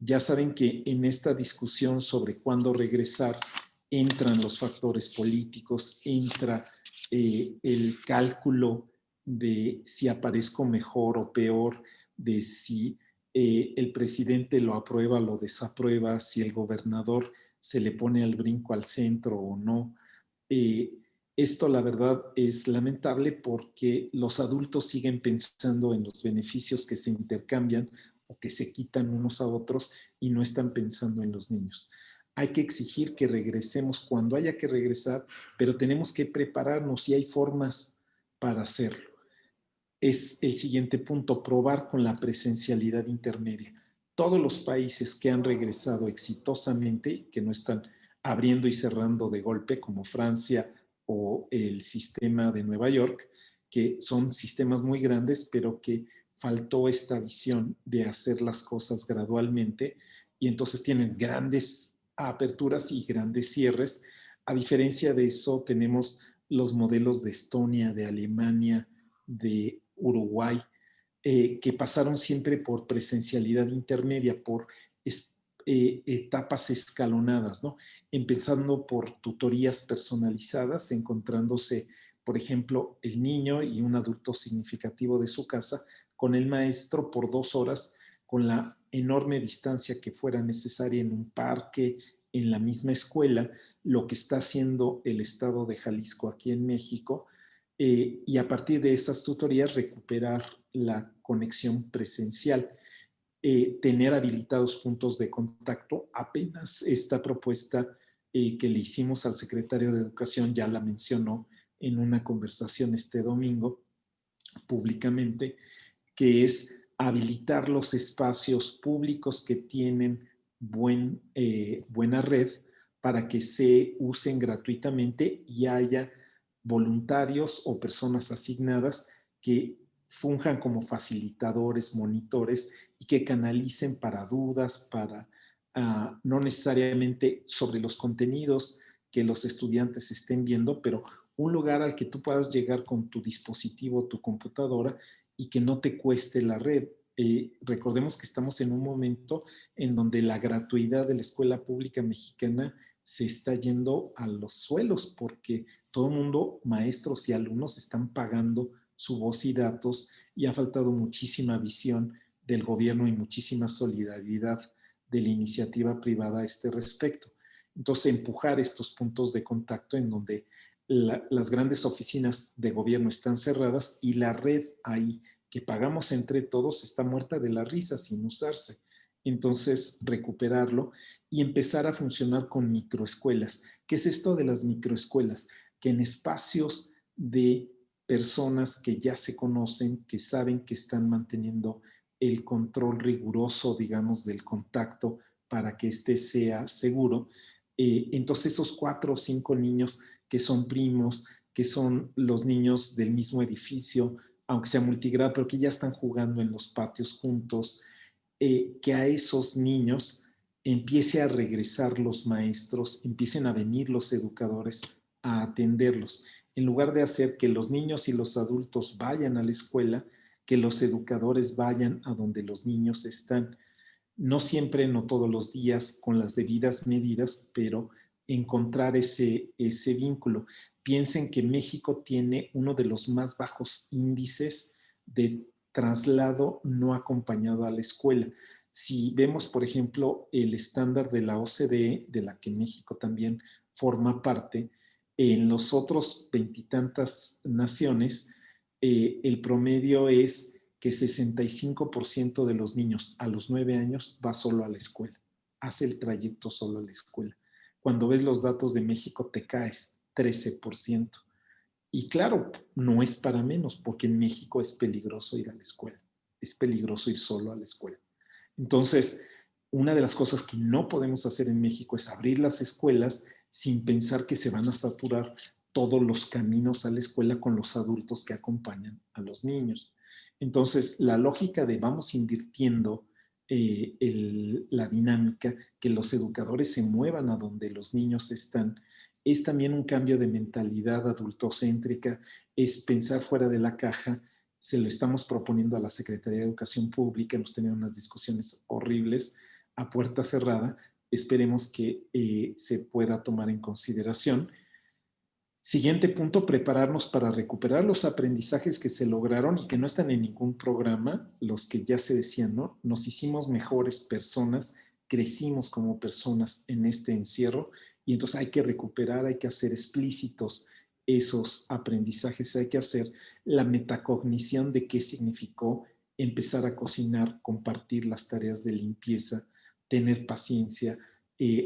Ya saben que en esta discusión sobre cuándo regresar entran los factores políticos, entra el cálculo de si aparezco mejor o peor, de si el presidente lo aprueba o lo desaprueba, si el gobernador se le pone al brinco al centro o no. Esto, la verdad, es lamentable porque los adultos siguen pensando en los beneficios que se intercambian o que se quitan unos a otros y no están pensando en los niños. Hay que exigir que regresemos cuando haya que regresar, pero tenemos que prepararnos y hay formas para hacerlo. Es el siguiente punto, probar con la presencialidad intermedia. Todos los países que han regresado exitosamente, que no están abriendo y cerrando de golpe, como Francia o el sistema de Nueva York, que son sistemas muy grandes, pero que faltó esta visión de hacer las cosas gradualmente y entonces tienen grandes aperturas y grandes cierres. A diferencia de eso, tenemos los modelos de Estonia, de Alemania, de Uruguay, que pasaron siempre por presencialidad intermedia, por etapas escalonadas, ¿no? Empezando por tutorías personalizadas, encontrándose, por ejemplo, el niño y un adulto significativo de su casa con el maestro por 2 horas, con la enorme distancia que fuera necesaria en un parque, en la misma escuela, lo que está haciendo el estado de Jalisco aquí en México, y a partir de esas tutorías recuperar la conexión presencial, tener habilitados puntos de contacto. Apenas esta propuesta que le hicimos al secretario de Educación ya la mencionó en una conversación este domingo públicamente, que es habilitar los espacios públicos que tienen buena red para que se usen gratuitamente y haya voluntarios o personas asignadas que funjan como facilitadores, monitores y que canalicen para dudas, para no necesariamente sobre los contenidos que los estudiantes estén viendo, pero un lugar al que tú puedas llegar con tu dispositivo, tu computadora, y que no te cueste la red. Recordemos que estamos en un momento en donde la gratuidad de la escuela pública mexicana se está yendo a los suelos porque todo el mundo, maestros y alumnos, están pagando su voz y datos y ha faltado muchísima visión del gobierno y muchísima solidaridad de la iniciativa privada a este respecto. Entonces, empujar estos puntos de contacto en donde las grandes oficinas de gobierno están cerradas y la red ahí que pagamos entre todos está muerta de la risa sin usarse. Entonces, recuperarlo y empezar a funcionar con microescuelas. ¿Qué es esto de las microescuelas? Que en espacios de personas que ya se conocen, que saben que están manteniendo el control riguroso, digamos, del contacto para que éste sea seguro. Entonces, esos 4 o 5 niños que son primos, que son los niños del mismo edificio, aunque sea multigrado, pero que ya están jugando en los patios juntos, que a esos niños empiece a regresar los maestros, empiecen a venir los educadores a atenderlos. En lugar de hacer que los niños y los adultos vayan a la escuela, que los educadores vayan a donde los niños están. No siempre, no todos los días, con las debidas medidas, pero encontrar ese vínculo. Piensen que México tiene uno de los más bajos índices de traslado no acompañado a la escuela. Si vemos, por ejemplo, el estándar de la OCDE, de la que México también forma parte, en los otros veintitantas naciones, el promedio es que 65% de los niños a los 9 años va solo a la escuela, hace el trayecto solo a la escuela. Cuando ves los datos de México te caes 13%. Y claro, no es para menos, porque en México es peligroso ir a la escuela, es peligroso ir solo a la escuela. Entonces, una de las cosas que no podemos hacer en México es abrir las escuelas sin pensar que se van a saturar todos los caminos a la escuela con los adultos que acompañan a los niños. Entonces, la lógica de vamos invirtiendo la dinámica, que los educadores se muevan a donde los niños están, es también un cambio de mentalidad adultocéntrica, es pensar fuera de la caja. Se lo estamos proponiendo a la Secretaría de Educación Pública, hemos tenido unas discusiones horribles a puerta cerrada, esperemos que se pueda tomar en consideración. Siguiente punto, prepararnos para recuperar los aprendizajes que se lograron y que no están en ningún programa, los que ya se decían, ¿no? Nos hicimos mejores personas, crecimos como personas en este encierro y entonces hay que recuperar, hay que hacer explícitos esos aprendizajes, hay que hacer la metacognición de qué significó empezar a cocinar, compartir las tareas de limpieza, tener paciencia,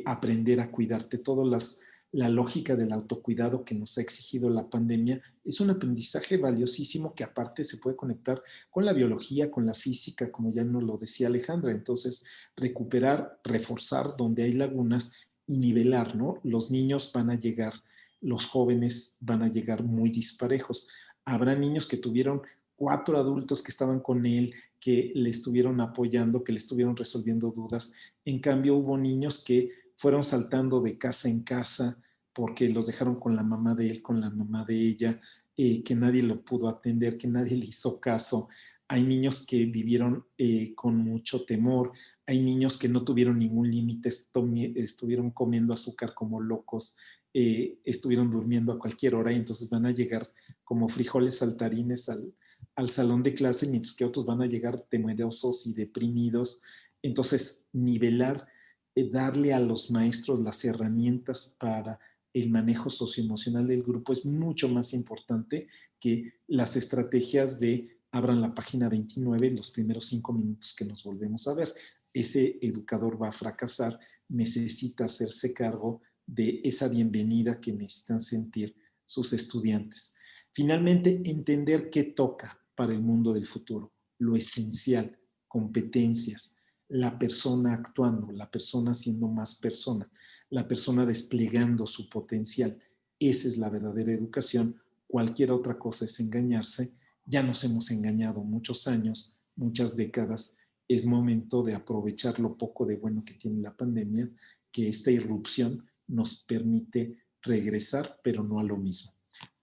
aprender a cuidarte, todas la lógica del autocuidado que nos ha exigido la pandemia es un aprendizaje valiosísimo que aparte se puede conectar con la biología, con la física, como ya nos lo decía Alejandra. Entonces, recuperar, reforzar donde hay lagunas y nivelar, ¿no? Los niños van a llegar, los jóvenes van a llegar muy disparejos. Habrá niños que tuvieron 4 adultos que estaban con él, que le estuvieron apoyando, que le estuvieron resolviendo dudas. En cambio, hubo niños que fueron saltando de casa en casa porque los dejaron con la mamá de él, con la mamá de ella, que nadie lo pudo atender, que nadie le hizo caso. Hay niños que vivieron con mucho temor, hay niños que no tuvieron ningún límite, estuvieron comiendo azúcar como locos, estuvieron durmiendo a cualquier hora y entonces van a llegar como frijoles saltarines al salón de clase, mientras que otros van a llegar temerosos y deprimidos. Entonces, nivelar, darle a los maestros las herramientas para el manejo socioemocional del grupo es mucho más importante que las estrategias de abran la página 29 en los primeros 5 minutos que nos volvemos a ver. Ese educador va a fracasar, necesita hacerse cargo de esa bienvenida que necesitan sentir sus estudiantes. Finalmente, entender qué toca para el mundo del futuro, lo esencial, competencias, la persona actuando, la persona siendo más persona, la persona desplegando su potencial. Esa es la verdadera educación. Cualquier otra cosa es engañarse. Ya nos hemos engañado muchos años, muchas décadas. Es momento de aprovechar lo poco de bueno que tiene la pandemia, que esta irrupción nos permite regresar, pero no a lo mismo.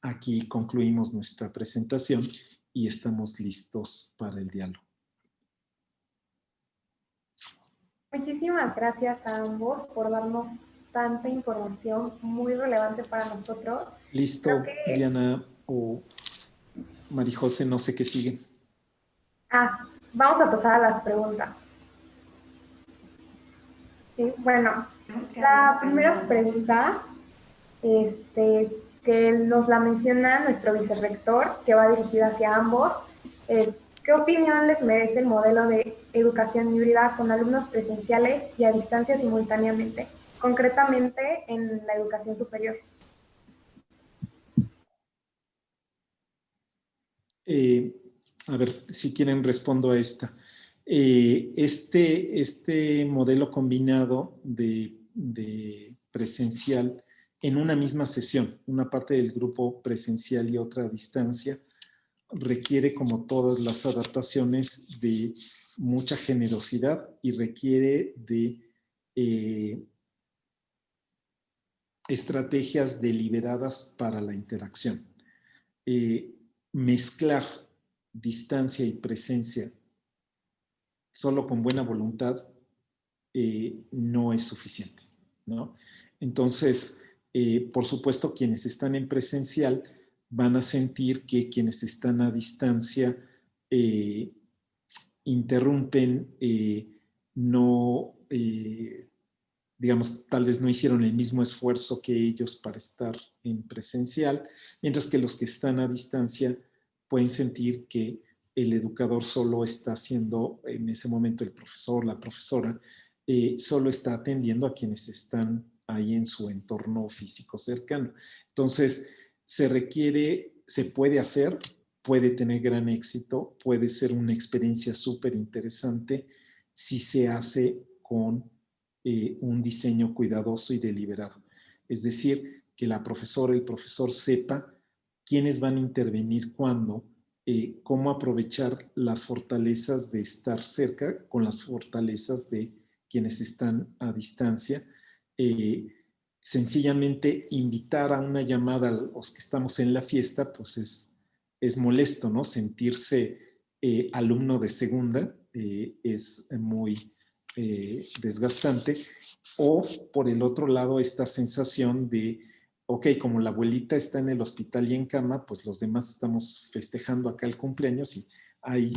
Aquí concluimos nuestra presentación y estamos listos para el diálogo. Muchísimas gracias a ambos por darnos tanta información muy relevante para nosotros. Listo, Diana o Marijose, no sé qué sigue. Vamos a pasar a las preguntas. Sí, bueno, la primera pregunta, que nos la menciona nuestro vicerrector, que va dirigida hacia ambos, es: ¿qué opinión les merece el modelo de educación híbrida con alumnos presenciales y a distancia simultáneamente, concretamente en la educación superior? A ver, si quieren respondo a esta. Este modelo combinado de presencial en una misma sesión, una parte del grupo presencial y otra a distancia, requiere, como todas las adaptaciones, de mucha generosidad y requiere de estrategias deliberadas para la interacción. Mezclar distancia y presencia solo con buena voluntad no es suficiente, ¿no? Entonces, por supuesto, quienes están en presencial van a sentir que quienes están a distancia interrumpen, no, digamos, tal vez no hicieron el mismo esfuerzo que ellos para estar en presencial, mientras que los que están a distancia pueden sentir que el educador solo está haciendo, en ese momento el profesor, la profesora, solo está atendiendo a quienes están ahí en su entorno físico cercano. Entonces, se requiere, se puede hacer, puede tener gran éxito, puede ser una experiencia súper interesante si se hace con un diseño cuidadoso y deliberado. Es decir, que la profesora, el profesor sepa quiénes van a intervenir cuándo, cómo aprovechar las fortalezas de estar cerca con las fortalezas de quienes están a distancia. Sencillamente invitar a una llamada a los que estamos en la fiesta, pues es molesto, ¿no? Sentirse alumno de segunda es muy desgastante. O por el otro lado, esta sensación de, ok, como la abuelita está en el hospital y en cama, pues los demás estamos festejando acá el cumpleaños y ahí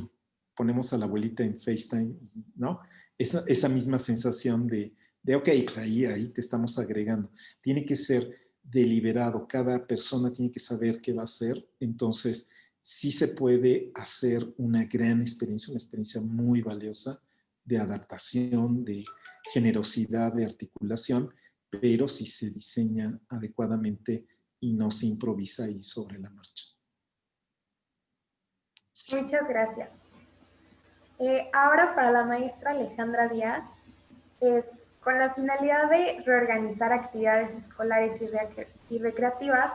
ponemos a la abuelita en FaceTime, ¿no? Esa misma sensación de ok, pues ahí te estamos agregando. Tiene que ser deliberado, cada persona tiene que saber qué va a hacer, entonces sí se puede hacer una gran experiencia, una experiencia muy valiosa de adaptación, de generosidad, de articulación, pero si se diseña adecuadamente y no se improvisa ahí sobre la marcha. Muchas gracias. Ahora para la maestra Alejandra Díaz, con la finalidad de reorganizar actividades escolares y recreativas,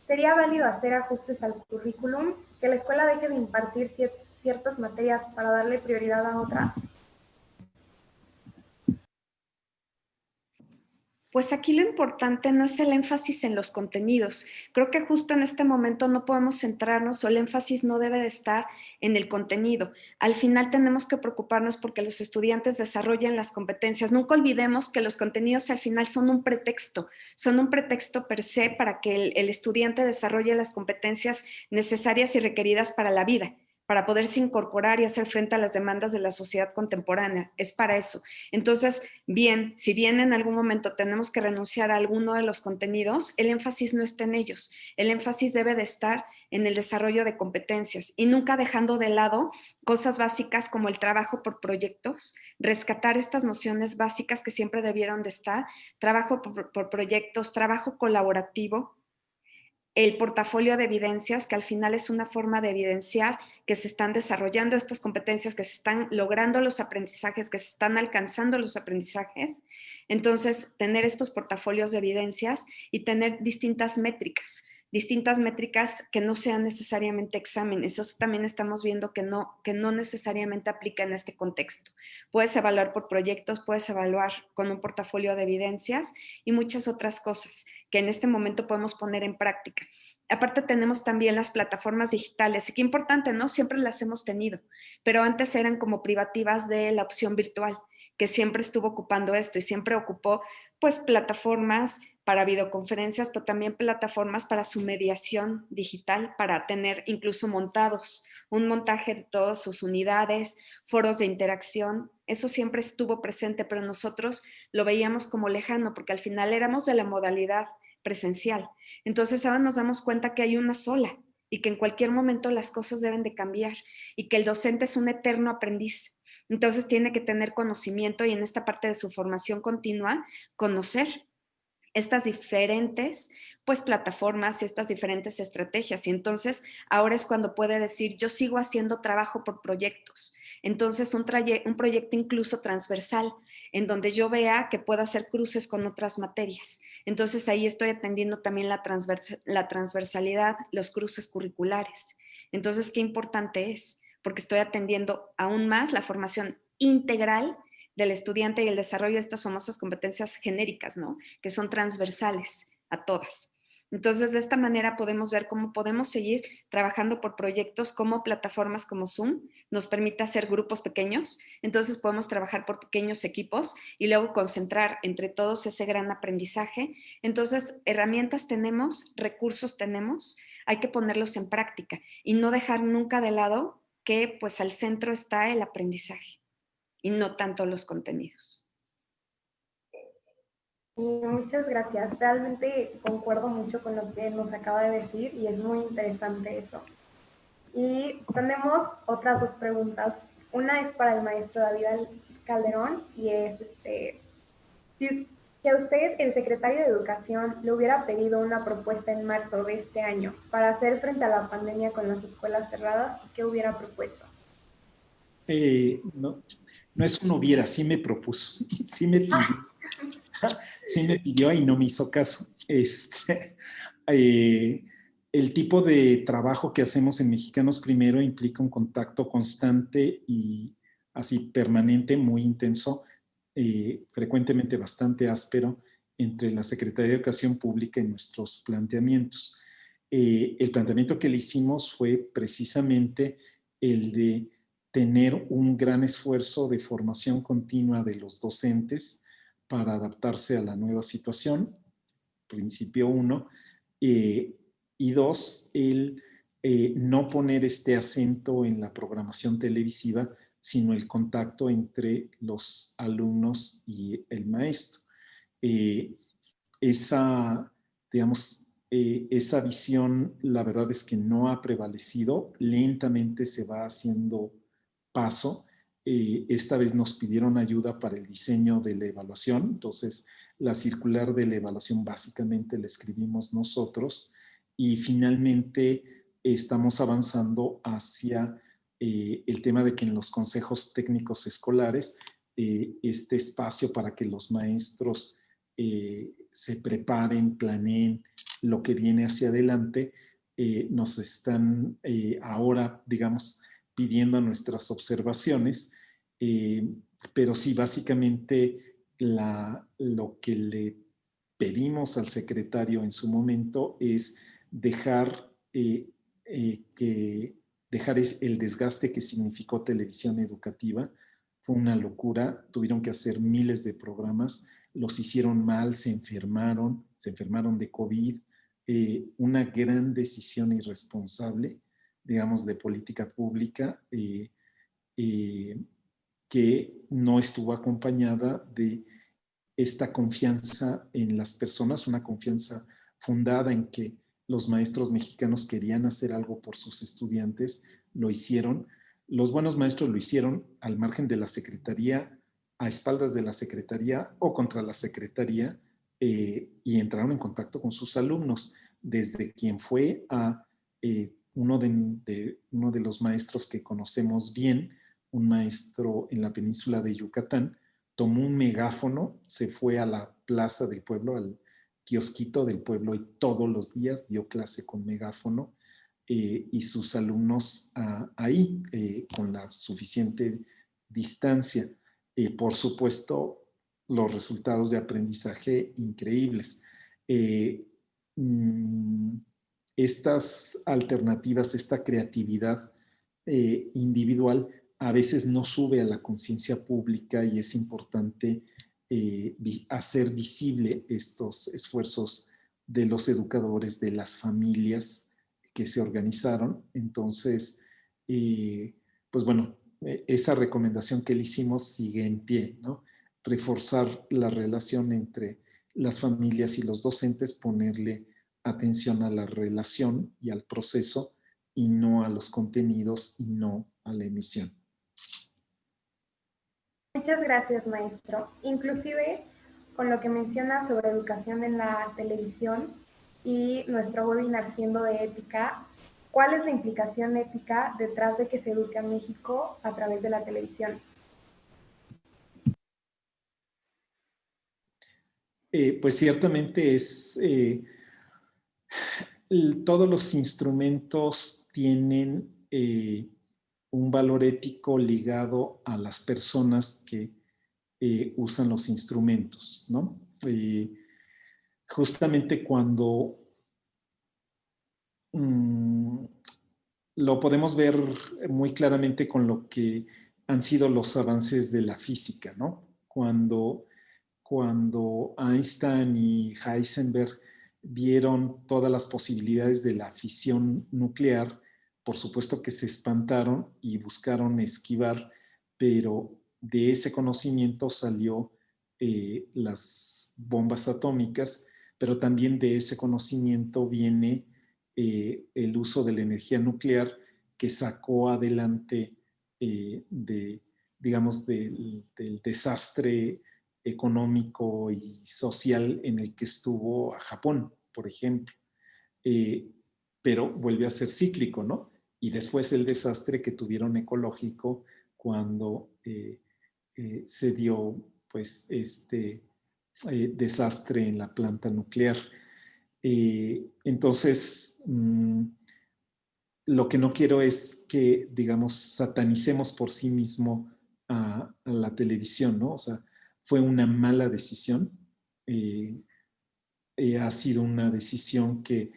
sería válido hacer ajustes al currículum, que la escuela deje de impartir ciertas materias para darle prioridad a otras. Pues aquí lo importante no es el énfasis en los contenidos. Creo que justo en este momento no podemos centrarnos o el énfasis no debe de estar en el contenido. Al final tenemos que preocuparnos porque los estudiantes desarrollen las competencias. Nunca olvidemos que los contenidos al final son un pretexto per se para que el estudiante desarrolle las competencias necesarias y requeridas para la vida, para poderse incorporar y hacer frente a las demandas de la sociedad contemporánea. Es para eso. Entonces, bien, si bien en algún momento tenemos que renunciar a alguno de los contenidos, el énfasis no está en ellos. El énfasis debe de estar en el desarrollo de competencias y nunca dejando de lado cosas básicas como el trabajo por proyectos, rescatar estas nociones básicas que siempre debieron de estar, trabajo por proyectos, trabajo colaborativo, el portafolio de evidencias, que al final es una forma de evidenciar que se están desarrollando estas competencias, que se están logrando los aprendizajes, que se están alcanzando los aprendizajes. Entonces, tener estos portafolios de evidencias y tener distintas métricas que no sean necesariamente exámenes. Eso también estamos viendo que no necesariamente aplica en este contexto. Puedes evaluar por proyectos, puedes evaluar con un portafolio de evidencias y muchas otras cosas que en este momento podemos poner en práctica. Aparte tenemos también las plataformas digitales, y qué importante, ¿no? Siempre las hemos tenido, pero antes eran como privativas de la opción virtual, que siempre estuvo ocupando esto y siempre ocupó pues plataformas para videoconferencias, pero también plataformas para su mediación digital, para tener incluso montados un montaje de todas sus unidades, foros de interacción. Eso siempre estuvo presente, pero nosotros lo veíamos como lejano porque al final éramos de la modalidad presencial. Entonces ahora nos damos cuenta que hay una sola y que en cualquier momento las cosas deben de cambiar y que el docente es un eterno aprendiz. Entonces tiene que tener conocimiento y en esta parte de su formación continua, conocer estas diferentes pues plataformas y estas diferentes estrategias. Y entonces ahora es cuando puede decir, yo sigo haciendo trabajo por proyectos. Entonces un proyecto incluso transversal, en donde yo vea que puedo hacer cruces con otras materias. Entonces ahí estoy atendiendo también la transversalidad, los cruces curriculares. Entonces, qué importante es, porque estoy atendiendo aún más la formación integral del estudiante y el desarrollo de estas famosas competencias genéricas, ¿no? Que son transversales a todas. Entonces, de esta manera podemos ver cómo podemos seguir trabajando por proyectos como plataformas como Zoom, nos permite hacer grupos pequeños, entonces podemos trabajar por pequeños equipos y luego concentrar entre todos ese gran aprendizaje. Entonces, herramientas tenemos, recursos tenemos, hay que ponerlos en práctica y no dejar nunca de lado que pues al centro está el aprendizaje y no tanto los contenidos. Y muchas gracias. Realmente concuerdo mucho con lo que nos acaba de decir y es muy interesante eso. Y tenemos otras dos preguntas. Una es para el maestro David Calderón y es, si a usted, el secretario de Educación, le hubiera pedido una propuesta en marzo de este año para hacer frente a la pandemia con las escuelas cerradas, ¿qué hubiera propuesto? No, no es un hubiera, sí me propuso, sí me pidió. Sí me pidió y no me hizo caso. El tipo de trabajo que hacemos en Mexicanos Primero implica un contacto constante y así permanente, muy intenso, frecuentemente bastante áspero, entre la Secretaría de Educación Pública y nuestros planteamientos. El planteamiento que le hicimos fue precisamente el de tener un gran esfuerzo de formación continua de los docentes para adaptarse a la nueva situación, principio uno, y dos, el no poner este acento en la programación televisiva, sino el contacto entre los alumnos y el maestro. Eh, esa, digamos, esa visión, la verdad es que no ha prevalecido, lentamente se va haciendo paso. Esta vez nos pidieron ayuda para el diseño de la evaluación, entonces la circular de la evaluación básicamente la escribimos nosotros y finalmente estamos avanzando hacia el tema de que en los consejos técnicos escolares este espacio para que los maestros se preparen, planeen lo que viene hacia adelante, nos están ahora, digamos, pidiendo nuestras observaciones, pero sí, básicamente lo que le pedimos al secretario en su momento es dejar, dejar el desgaste que significó televisión educativa. Fue una locura, tuvieron que hacer miles de programas, los hicieron mal, se enfermaron de COVID, una gran decisión irresponsable, digamos, de política pública que no estuvo acompañada de esta confianza en las personas, una confianza fundada en que los maestros mexicanos querían hacer algo por sus estudiantes, lo hicieron. Los buenos maestros lo hicieron al margen de la secretaría, a espaldas de la secretaría o contra la secretaría, y entraron en contacto con sus alumnos, desde quien fue a uno de los maestros que conocemos bien, un maestro en la península de Yucatán, tomó un megáfono, se fue a la plaza del pueblo, al kiosquito del pueblo y todos los días dio clase con megáfono y sus alumnos ahí con la suficiente distancia. Por supuesto, los resultados de aprendizaje increíbles. Mm, estas alternativas, esta creatividad individual a veces no sube a la conciencia pública y es importante hacer visible estos esfuerzos de los educadores, de las familias que se organizaron. Entonces, pues bueno, esa recomendación que le hicimos sigue en pie, ¿no? Reforzar la relación entre las familias y los docentes, ponerle atención a la relación y al proceso y no a los contenidos y no a la emisión. Muchas gracias, maestro. Inclusive, con lo que menciona sobre educación en la televisión y nuestro webinar siendo de ética, ¿cuál es la implicación ética detrás de que se eduque a México a través de la televisión? Pues ciertamente todos los instrumentos tienen un valor ético ligado a las personas que usan los instrumentos, ¿no? Justamente cuando lo podemos ver muy claramente con lo que han sido los avances de la física, ¿no? Cuando Einstein y Heisenberg vieron todas las posibilidades de la fisión nuclear, por supuesto que se espantaron y buscaron esquivar, pero de ese conocimiento salió las bombas atómicas, pero también de ese conocimiento viene el uso de la energía nuclear que sacó adelante digamos, del desastre económico y social en el que estuvo a Japón, por ejemplo. Eh, pero vuelve a ser cíclico, ¿no? Y después el desastre que tuvieron ecológico cuando se dio, pues, este desastre en la planta nuclear. Entonces, lo que no quiero es que, digamos, satanicemos por sí mismo a la televisión, ¿no? O sea, fue una mala decisión. Ha sido una decisión que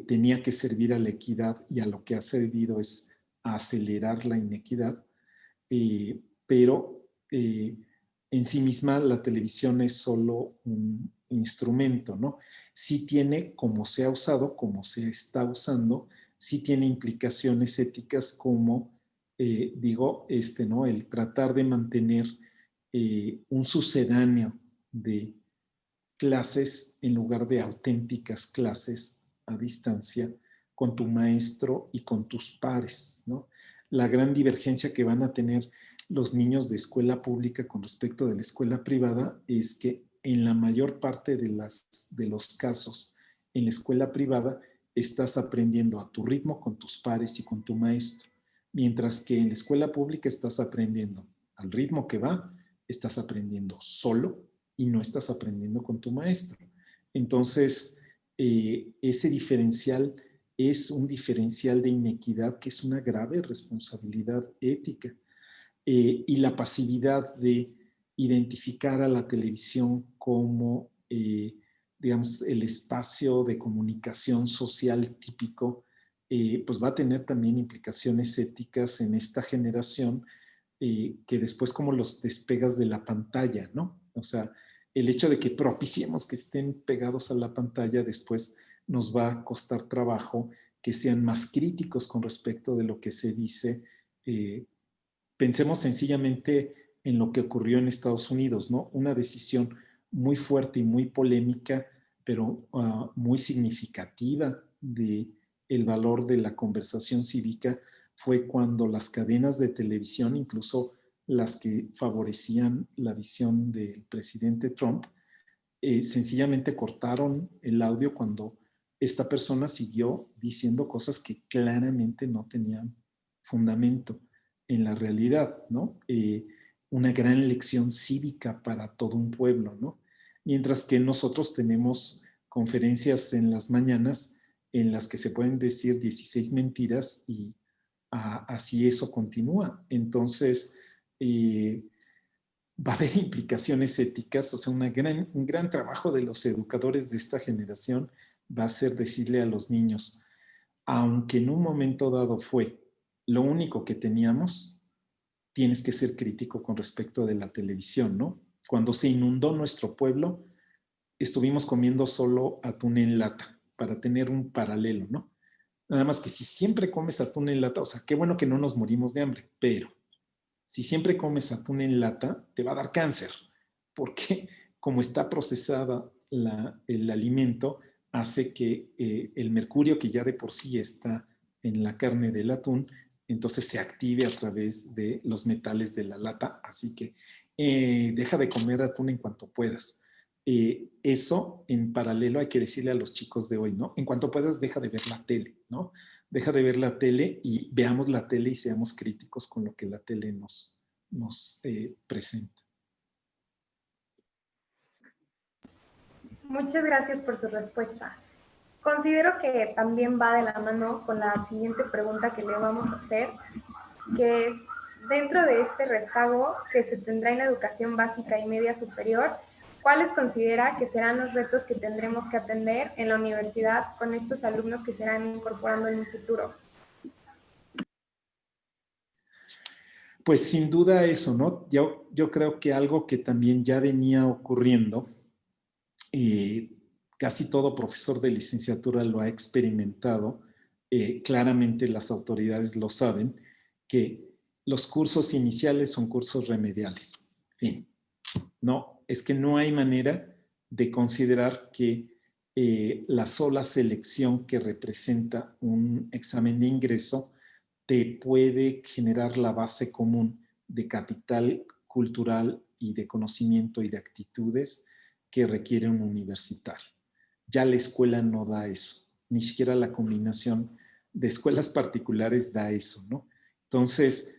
tenía que servir a la equidad y a lo que ha servido es a acelerar la inequidad, pero en sí misma la televisión es solo un instrumento, ¿no? Sí tiene, como se ha usado, como se está usando, sí tiene implicaciones éticas como, digo, ¿no? El tratar de mantener un sucedáneo de clases en lugar de auténticas clases a distancia con tu maestro y con tus pares, ¿no? La gran divergencia que van a tener los niños de escuela pública con respecto de la escuela privada es que en la mayor parte de los casos en la escuela privada estás aprendiendo a tu ritmo con tus pares y con tu maestro, mientras que en la escuela pública estás aprendiendo al ritmo que va, estás aprendiendo solo y no estás aprendiendo con tu maestro. Entonces, ese diferencial es un diferencial de inequidad que es una grave responsabilidad ética. Y la pasividad de identificar a la televisión como, digamos, el espacio de comunicación social típico, pues va a tener también implicaciones éticas en esta generación que después como los despegas de la pantalla, ¿no? O sea, el hecho de que propiciemos que estén pegados a la pantalla después nos va a costar trabajo que sean más críticos con respecto de lo que se dice. Pensemos sencillamente en lo que ocurrió en Estados Unidos, ¿no? Una decisión muy fuerte y muy polémica, pero muy significativa de el valor de la conversación cívica fue cuando las cadenas de televisión, incluso las que favorecían la visión del presidente Trump, sencillamente cortaron el audio cuando esta persona siguió diciendo cosas que claramente no tenían fundamento en la realidad, ¿no? Una gran lección cívica para todo un pueblo, ¿no? Mientras que nosotros tenemos conferencias en las mañanas en las que se pueden decir 16 mentiras y así eso continúa. Entonces, va a haber implicaciones éticas, o sea, un gran trabajo de los educadores de esta generación va a ser decirle a los niños, aunque en un momento dado fue lo único que teníamos, tienes que ser crítico con respecto de la televisión, ¿no? Cuando se inundó nuestro pueblo, estuvimos comiendo solo atún en lata para tener un paralelo, ¿no? Nada más que si siempre comes atún en lata, o sea, qué bueno que no nos morimos de hambre, pero si siempre comes atún en lata, te va a dar cáncer, porque como está procesada el alimento, hace que el mercurio, que ya de por sí está en la carne del atún, entonces se active a través de los metales de la lata. Así que deja de comer atún en cuanto puedas. Eso en paralelo hay que decirle a los chicos de hoy, ¿no? En cuanto puedas, deja de ver la tele, ¿no? Deja de ver la tele y veamos la tele y seamos críticos con lo que la tele nos presenta. Muchas gracias por su respuesta. Considero que también va de la mano con la siguiente pregunta que le vamos a hacer, que es, dentro de este rezago que se tendrá en la educación básica y media superior, ¿cuáles considera que serán los retos que tendremos que atender en la universidad con estos alumnos que se irán incorporando en un futuro? Pues sin duda eso, ¿no? Yo creo que algo que también ya venía ocurriendo, casi todo profesor de licenciatura lo ha experimentado, claramente las autoridades lo saben, que los cursos iniciales son cursos remediales. Fin. No, es que no hay manera de considerar que la sola selección que representa un examen de ingreso te puede generar la base común de capital cultural y de conocimiento y de actitudes que requiere un universitario. Ya la escuela no da eso, ni siquiera la combinación de escuelas particulares da eso, ¿no? Entonces,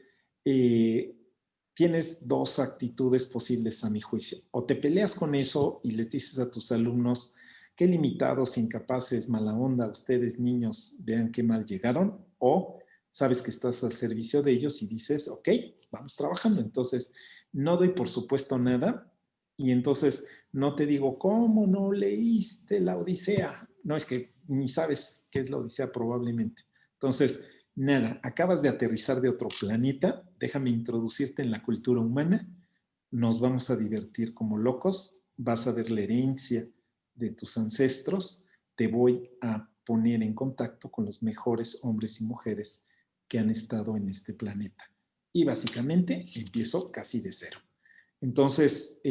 tienes dos actitudes posibles a mi juicio. O te peleas con eso y les dices a tus alumnos, qué limitados, incapaces, mala onda, ustedes niños, vean qué mal llegaron, o sabes que estás al servicio de ellos y dices, ok, vamos trabajando. Entonces, no doy por supuesto nada y entonces no te digo, ¿cómo no leíste la Odisea? No, es que ni sabes qué es la Odisea probablemente. Entonces, nada, acabas de aterrizar de otro planeta, déjame introducirte en la cultura humana, nos vamos a divertir como locos, vas a ver la herencia de tus ancestros, te voy a poner en contacto con los mejores hombres y mujeres que han estado en este planeta. Y básicamente empiezo casi de cero. Entonces,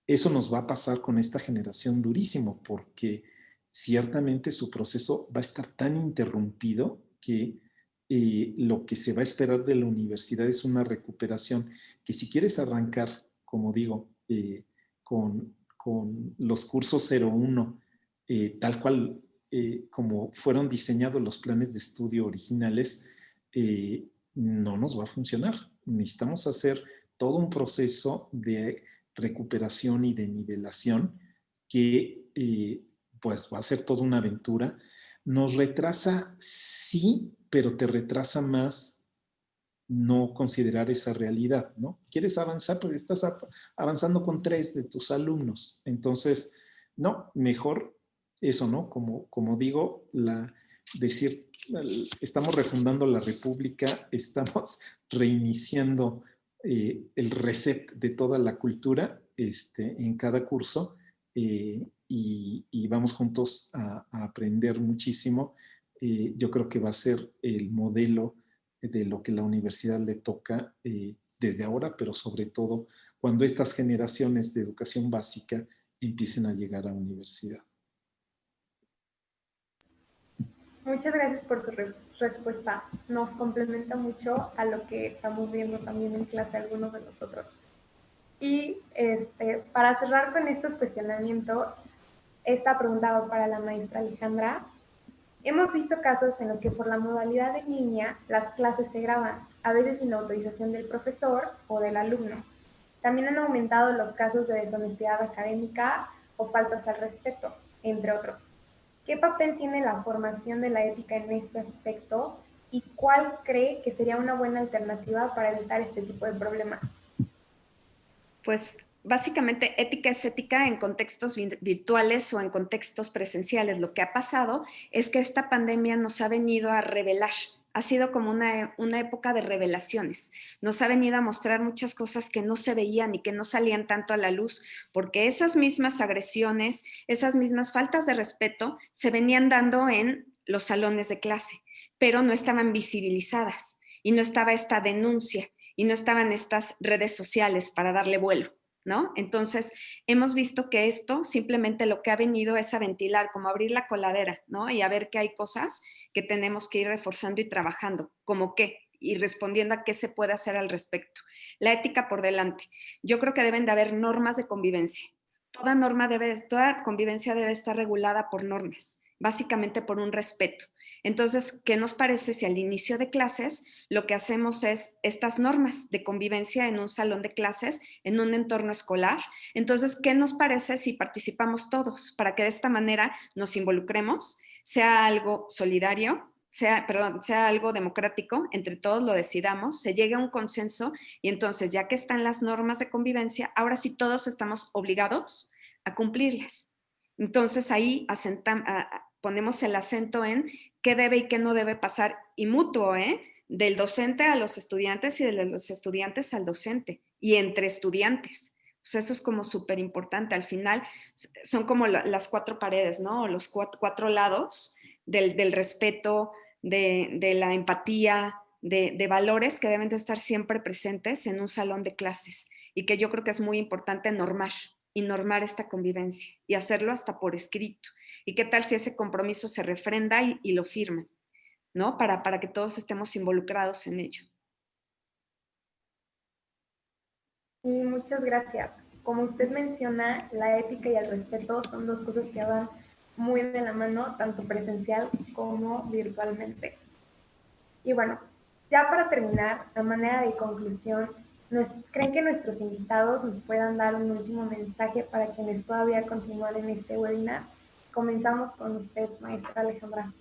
eso nos va a pasar con esta generación durísimo, porque ciertamente su proceso va a estar tan interrumpido que lo que se va a esperar de la universidad es una recuperación que si quieres arrancar, como digo, con los cursos 01, tal cual como fueron diseñados los planes de estudio originales, no nos va a funcionar. Necesitamos hacer todo un proceso de recuperación y de nivelación que pues va a ser toda una aventura. Nos retrasa, sí, pero te retrasa más no considerar esa realidad, ¿no? ¿Quieres avanzar? Pues estás avanzando con 3 de tus alumnos. Entonces, no, mejor eso, ¿no? Como digo, decir, estamos refundando la República, estamos reiniciando el reset de toda la cultura en cada curso y vamos juntos a aprender muchísimo. Yo creo que va a ser el modelo de lo que la universidad le toca desde ahora, pero sobre todo cuando estas generaciones de educación básica empiecen a llegar a universidad. Muchas gracias por su respuesta. Nos complementa mucho a lo que estamos viendo también en clase algunos de nosotros. Y para cerrar con estos cuestionamientos, esta pregunta va para la maestra Alejandra. Hemos visto casos en los que por la modalidad en línea las clases se graban, a veces sin la autorización del profesor o del alumno. También han aumentado los casos de deshonestidad académica o faltas al respeto, entre otros. ¿Qué papel tiene la formación de la ética en este aspecto y cuál cree que sería una buena alternativa para evitar este tipo de problemas? Pues básicamente ética es ética en contextos virtuales o en contextos presenciales. Lo que ha pasado es que esta pandemia nos ha venido a revelar. Ha sido como una época de revelaciones. Nos ha venido a mostrar muchas cosas que no se veían y que no salían tanto a la luz, porque esas mismas agresiones, esas mismas faltas de respeto se venían dando en los salones de clase, pero no estaban visibilizadas y no estaba esta denuncia y no estaban estas redes sociales para darle vuelo, ¿no? Entonces, hemos visto que esto simplemente lo que ha venido es a ventilar, como abrir la coladera, ¿no? Y a ver que hay cosas que tenemos que ir reforzando y trabajando, como qué, y respondiendo a qué se puede hacer al respecto. La ética por delante. Yo creo que deben de haber normas de convivencia. Toda convivencia debe estar regulada por normas, básicamente por un respeto. Entonces, ¿qué nos parece si al inicio de clases lo que hacemos es estas normas de convivencia en un salón de clases, en un entorno escolar? Entonces, ¿qué nos parece si participamos todos para que de esta manera nos involucremos, sea algo solidario sea algo democrático, entre todos lo decidamos, se llegue a un consenso y entonces ya que están las normas de convivencia, ahora sí todos estamos obligados a cumplirlas. Entonces ahí ponemos el acento en qué debe y qué no debe pasar y mutuo, del docente a los estudiantes y de los estudiantes al docente y entre estudiantes. O sea, eso es como súper importante. Al final son como las cuatro paredes, ¿no? Los cuatro lados del respeto, de la empatía, de valores que deben de estar siempre presentes en un salón de clases y que yo creo que es muy importante normar y normar esta convivencia y hacerlo hasta por escrito. ¿Y qué tal si ese compromiso se refrenda y lo firman, ¿no? Para que todos estemos involucrados en ello. Sí, muchas gracias. Como usted menciona, la ética y el respeto son dos cosas que van muy de la mano, tanto presencial como virtualmente. Y bueno, ya para terminar, a manera de conclusión, ¿creen que nuestros invitados nos puedan dar un último mensaje para quienes todavía continúan en este webinar? Comenzamos con usted, maestra Alejandra.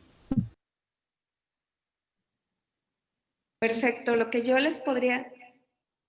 Perfecto. Lo que yo les podría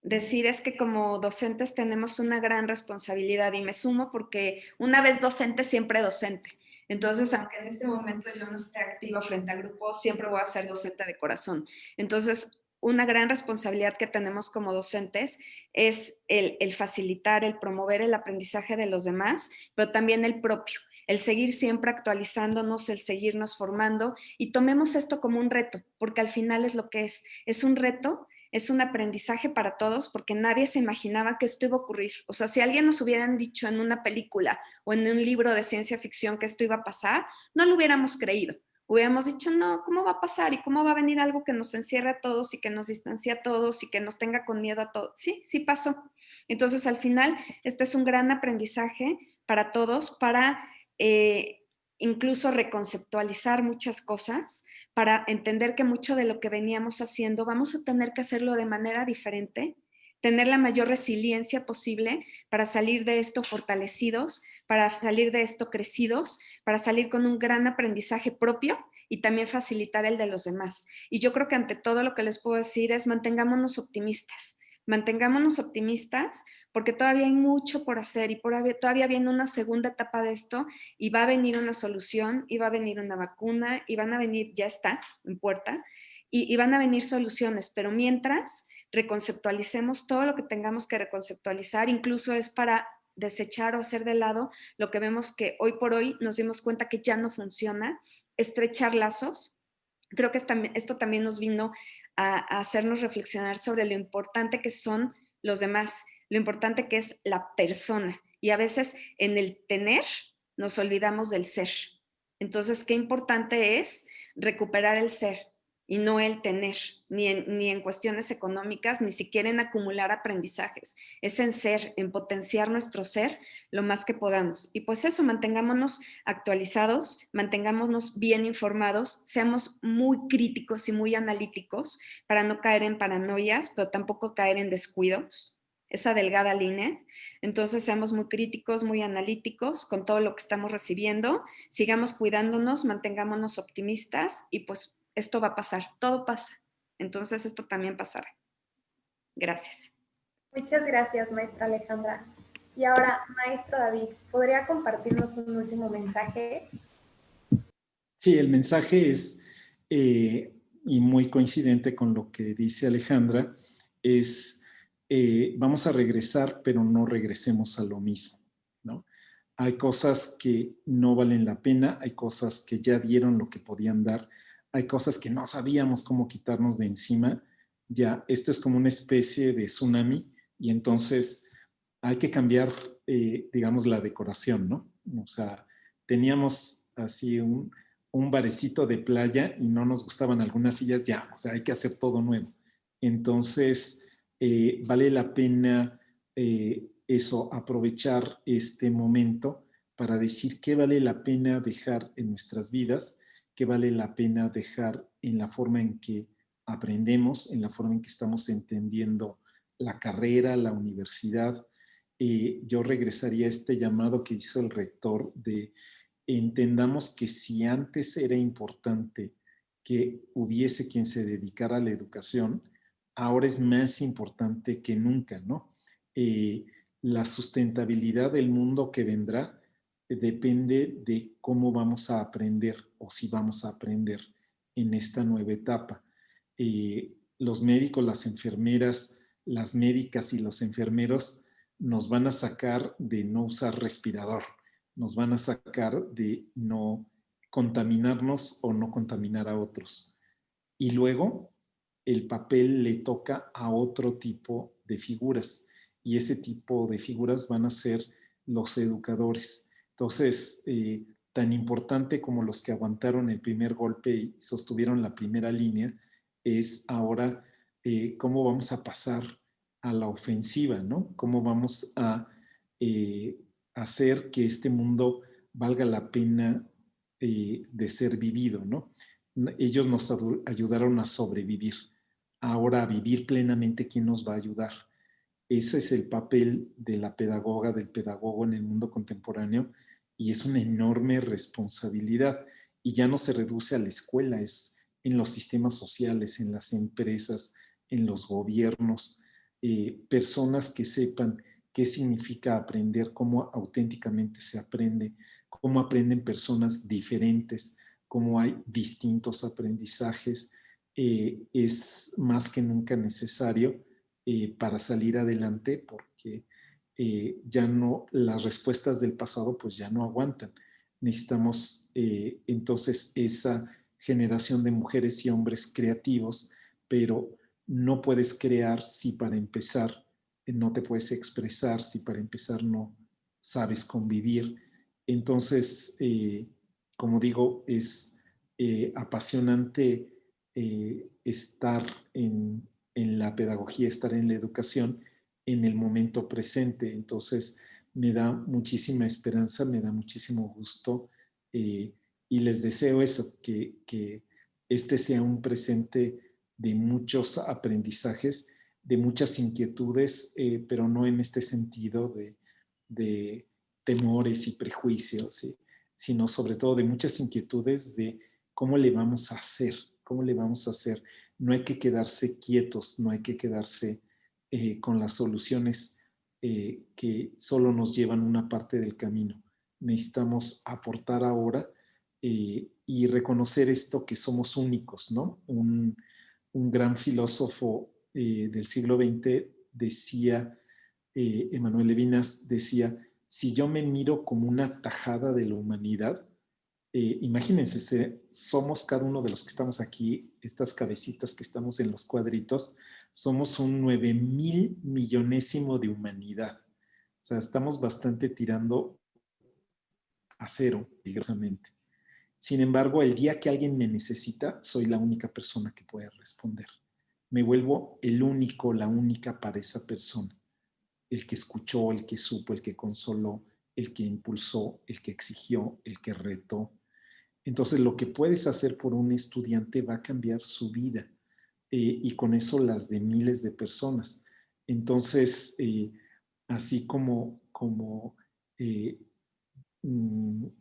decir es que como docentes tenemos una gran responsabilidad y me sumo porque una vez docente, siempre docente. Entonces, aunque en este momento yo no esté activa frente a grupos, siempre voy a ser docente de corazón. Entonces, una gran responsabilidad que tenemos como docentes es el facilitar, el promover el aprendizaje de los demás, pero también el propio, el seguir siempre actualizándonos, el seguirnos formando y tomemos esto como un reto, porque al final es lo que es un reto. Es un aprendizaje para todos porque nadie se imaginaba que esto iba a ocurrir. O sea, si alguien nos hubieran dicho en una película o en un libro de ciencia ficción que esto iba a pasar, no lo hubiéramos creído. Hubiéramos dicho, no, ¿cómo va a pasar? ¿Y cómo va a venir algo que nos encierre a todos y que nos distancie a todos y que nos tenga con miedo a todos? Sí, sí pasó. Entonces, al final, este es un gran aprendizaje para todos, para incluso reconceptualizar muchas cosas, para entender que mucho de lo que veníamos haciendo vamos a tener que hacerlo de manera diferente, tener la mayor resiliencia posible para salir de esto fortalecidos, para salir de esto crecidos, para salir con un gran aprendizaje propio y también facilitar el de los demás. Y yo creo que ante todo lo que les puedo decir es mantengámonos optimistas. Mantengámonos optimistas porque todavía hay mucho por hacer y todavía viene una segunda etapa de esto y va a venir una solución, y va a venir una vacuna, y van a venir, ya está en puerta, y van a venir soluciones, pero mientras reconceptualicemos todo lo que tengamos que reconceptualizar, incluso es para desechar o hacer de lado lo que vemos que hoy por hoy nos dimos cuenta que ya no funciona, estrechar lazos. Creo que esto también nos vino a hacernos reflexionar sobre lo importante que son los demás, lo importante que es la persona. Y a veces en el tener nos olvidamos del ser. Entonces, qué importante es recuperar el ser y no el tener, ni en cuestiones económicas, ni siquiera en acumular aprendizajes. Es en ser, en potenciar nuestro ser lo más que podamos. Y pues eso, mantengámonos actualizados, mantengámonos bien informados, seamos muy críticos y muy analíticos para no caer en paranoias, pero tampoco caer en descuidos, esa delgada línea. Entonces, seamos muy críticos, muy analíticos con todo lo que estamos recibiendo, sigamos cuidándonos, mantengámonos optimistas y pues esto va a pasar, todo pasa. Entonces, esto también pasará. Gracias. Muchas gracias, maestra Alejandra. Y ahora, maestro David, ¿podría compartirnos un último mensaje? Sí, el mensaje es, y muy coincidente con lo que dice Alejandra, es vamos a regresar, pero no regresemos a lo mismo, ¿no? Hay cosas que no valen la pena, hay cosas que ya dieron lo que podían dar, hay cosas que no sabíamos cómo quitarnos de encima. Ya, esto es como una especie de tsunami y entonces hay que cambiar, digamos, la decoración, ¿no? O sea, teníamos así un barecito de playa y no nos gustaban algunas sillas, ya, o sea, hay que hacer todo nuevo. Entonces, vale la pena eso, aprovechar este momento para decir qué vale la pena dejar en nuestras vidas, qué vale la pena dejar en la forma en que aprendemos, en la forma en que estamos entendiendo la carrera, la universidad. Yo regresaría a este llamado que hizo el rector de entendamos que si antes era importante que hubiese quien se dedicara a la educación, ahora es más importante que nunca, ¿no? La sustentabilidad del mundo que vendrá depende de cómo vamos a aprender o si vamos a aprender en esta nueva etapa. Los médicos, las enfermeras, las médicas y los enfermeros nos van a sacar de no usar respirador, nos van a sacar de no contaminarnos o no contaminar a otros. Y luego el papel le toca a otro tipo de figuras y ese tipo de figuras van a ser los educadores. Entonces, tan importante como los que aguantaron el primer golpe y sostuvieron la primera línea, es ahora cómo vamos a pasar a la ofensiva, ¿no? Cómo vamos a hacer que este mundo valga la pena de ser vivido, ¿no? Ellos nos ayudaron a sobrevivir. Ahora a vivir plenamente, ¿quién nos va a ayudar? Ese es el papel de la pedagoga, del pedagogo en el mundo contemporáneo y es una enorme responsabilidad. Y ya no se reduce a la escuela, es en los sistemas sociales, en las empresas, en los gobiernos, personas que sepan qué significa aprender, cómo auténticamente se aprende, cómo aprenden personas diferentes, cómo hay distintos aprendizajes, es más que nunca necesario para salir adelante porque ya no, las respuestas del pasado pues ya no aguantan. Necesitamos entonces esa generación de mujeres y hombres creativos, pero no puedes crear si para empezar no te puedes expresar, si para empezar no sabes convivir. Entonces, como digo, es apasionante estar en la pedagogía, estar en la educación en el momento presente. Entonces, me da muchísima esperanza, me da muchísimo gusto y les deseo eso, que este sea un presente de muchos aprendizajes, de muchas inquietudes, pero no en este sentido de temores y prejuicios, ¿sí? Sino sobre todo de muchas inquietudes de cómo le vamos a hacer, cómo le vamos a hacer. No hay que quedarse quietos, no hay que quedarse con las soluciones que solo nos llevan una parte del camino. Necesitamos aportar ahora y reconocer esto que somos únicos, ¿no? Un gran filósofo del siglo XX decía, Emmanuel Levinas decía, si yo me miro como una tajada de la humanidad, imagínense, somos cada uno de los que estamos aquí, estas cabecitas que estamos en los cuadritos, somos un 9,000 millonésimo de humanidad. O sea, estamos bastante tirando a cero, peligrosamente. Sin embargo, el día que alguien me necesita, soy la única persona que puede responder. Me vuelvo el único, la única para esa persona. El que escuchó, el que supo, el que consoló, el que impulsó, el que exigió, el que retó. Entonces, lo que puedes hacer por un estudiante va a cambiar su vida y con eso las de miles de personas. Entonces, así como eh,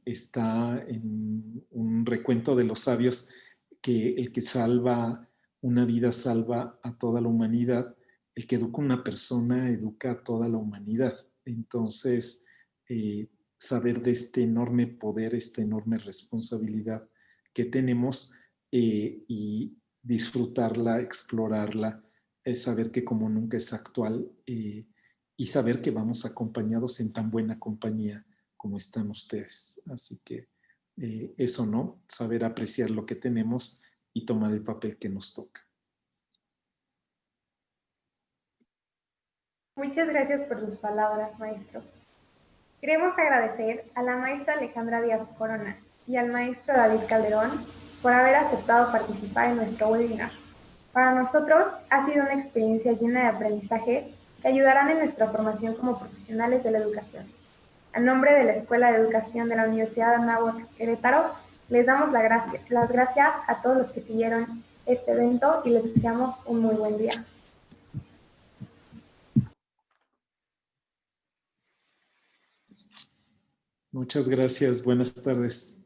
está en un recuento de los sabios que el que salva una vida salva a toda la humanidad, el que educa a una persona educa a toda la humanidad. Entonces, saber de este enorme poder, esta enorme responsabilidad que tenemos y disfrutarla, explorarla, es saber que como nunca es actual y saber que vamos acompañados en tan buena compañía como están ustedes. Así que eso, ¿no? Saber apreciar lo que tenemos y tomar el papel que nos toca. Muchas gracias por sus palabras, maestro. Queremos agradecer a la maestra Alejandra Díaz Corona y al maestro David Calderón por haber aceptado participar en nuestro webinar. Para nosotros ha sido una experiencia llena de aprendizaje que ayudarán en nuestra formación como profesionales de la educación. A nombre de la Escuela de Educación de la Universidad de Anáhuac Querétaro, les damos las gracias a todos los que siguieron este evento y les deseamos un muy buen día. Muchas gracias. Buenas tardes.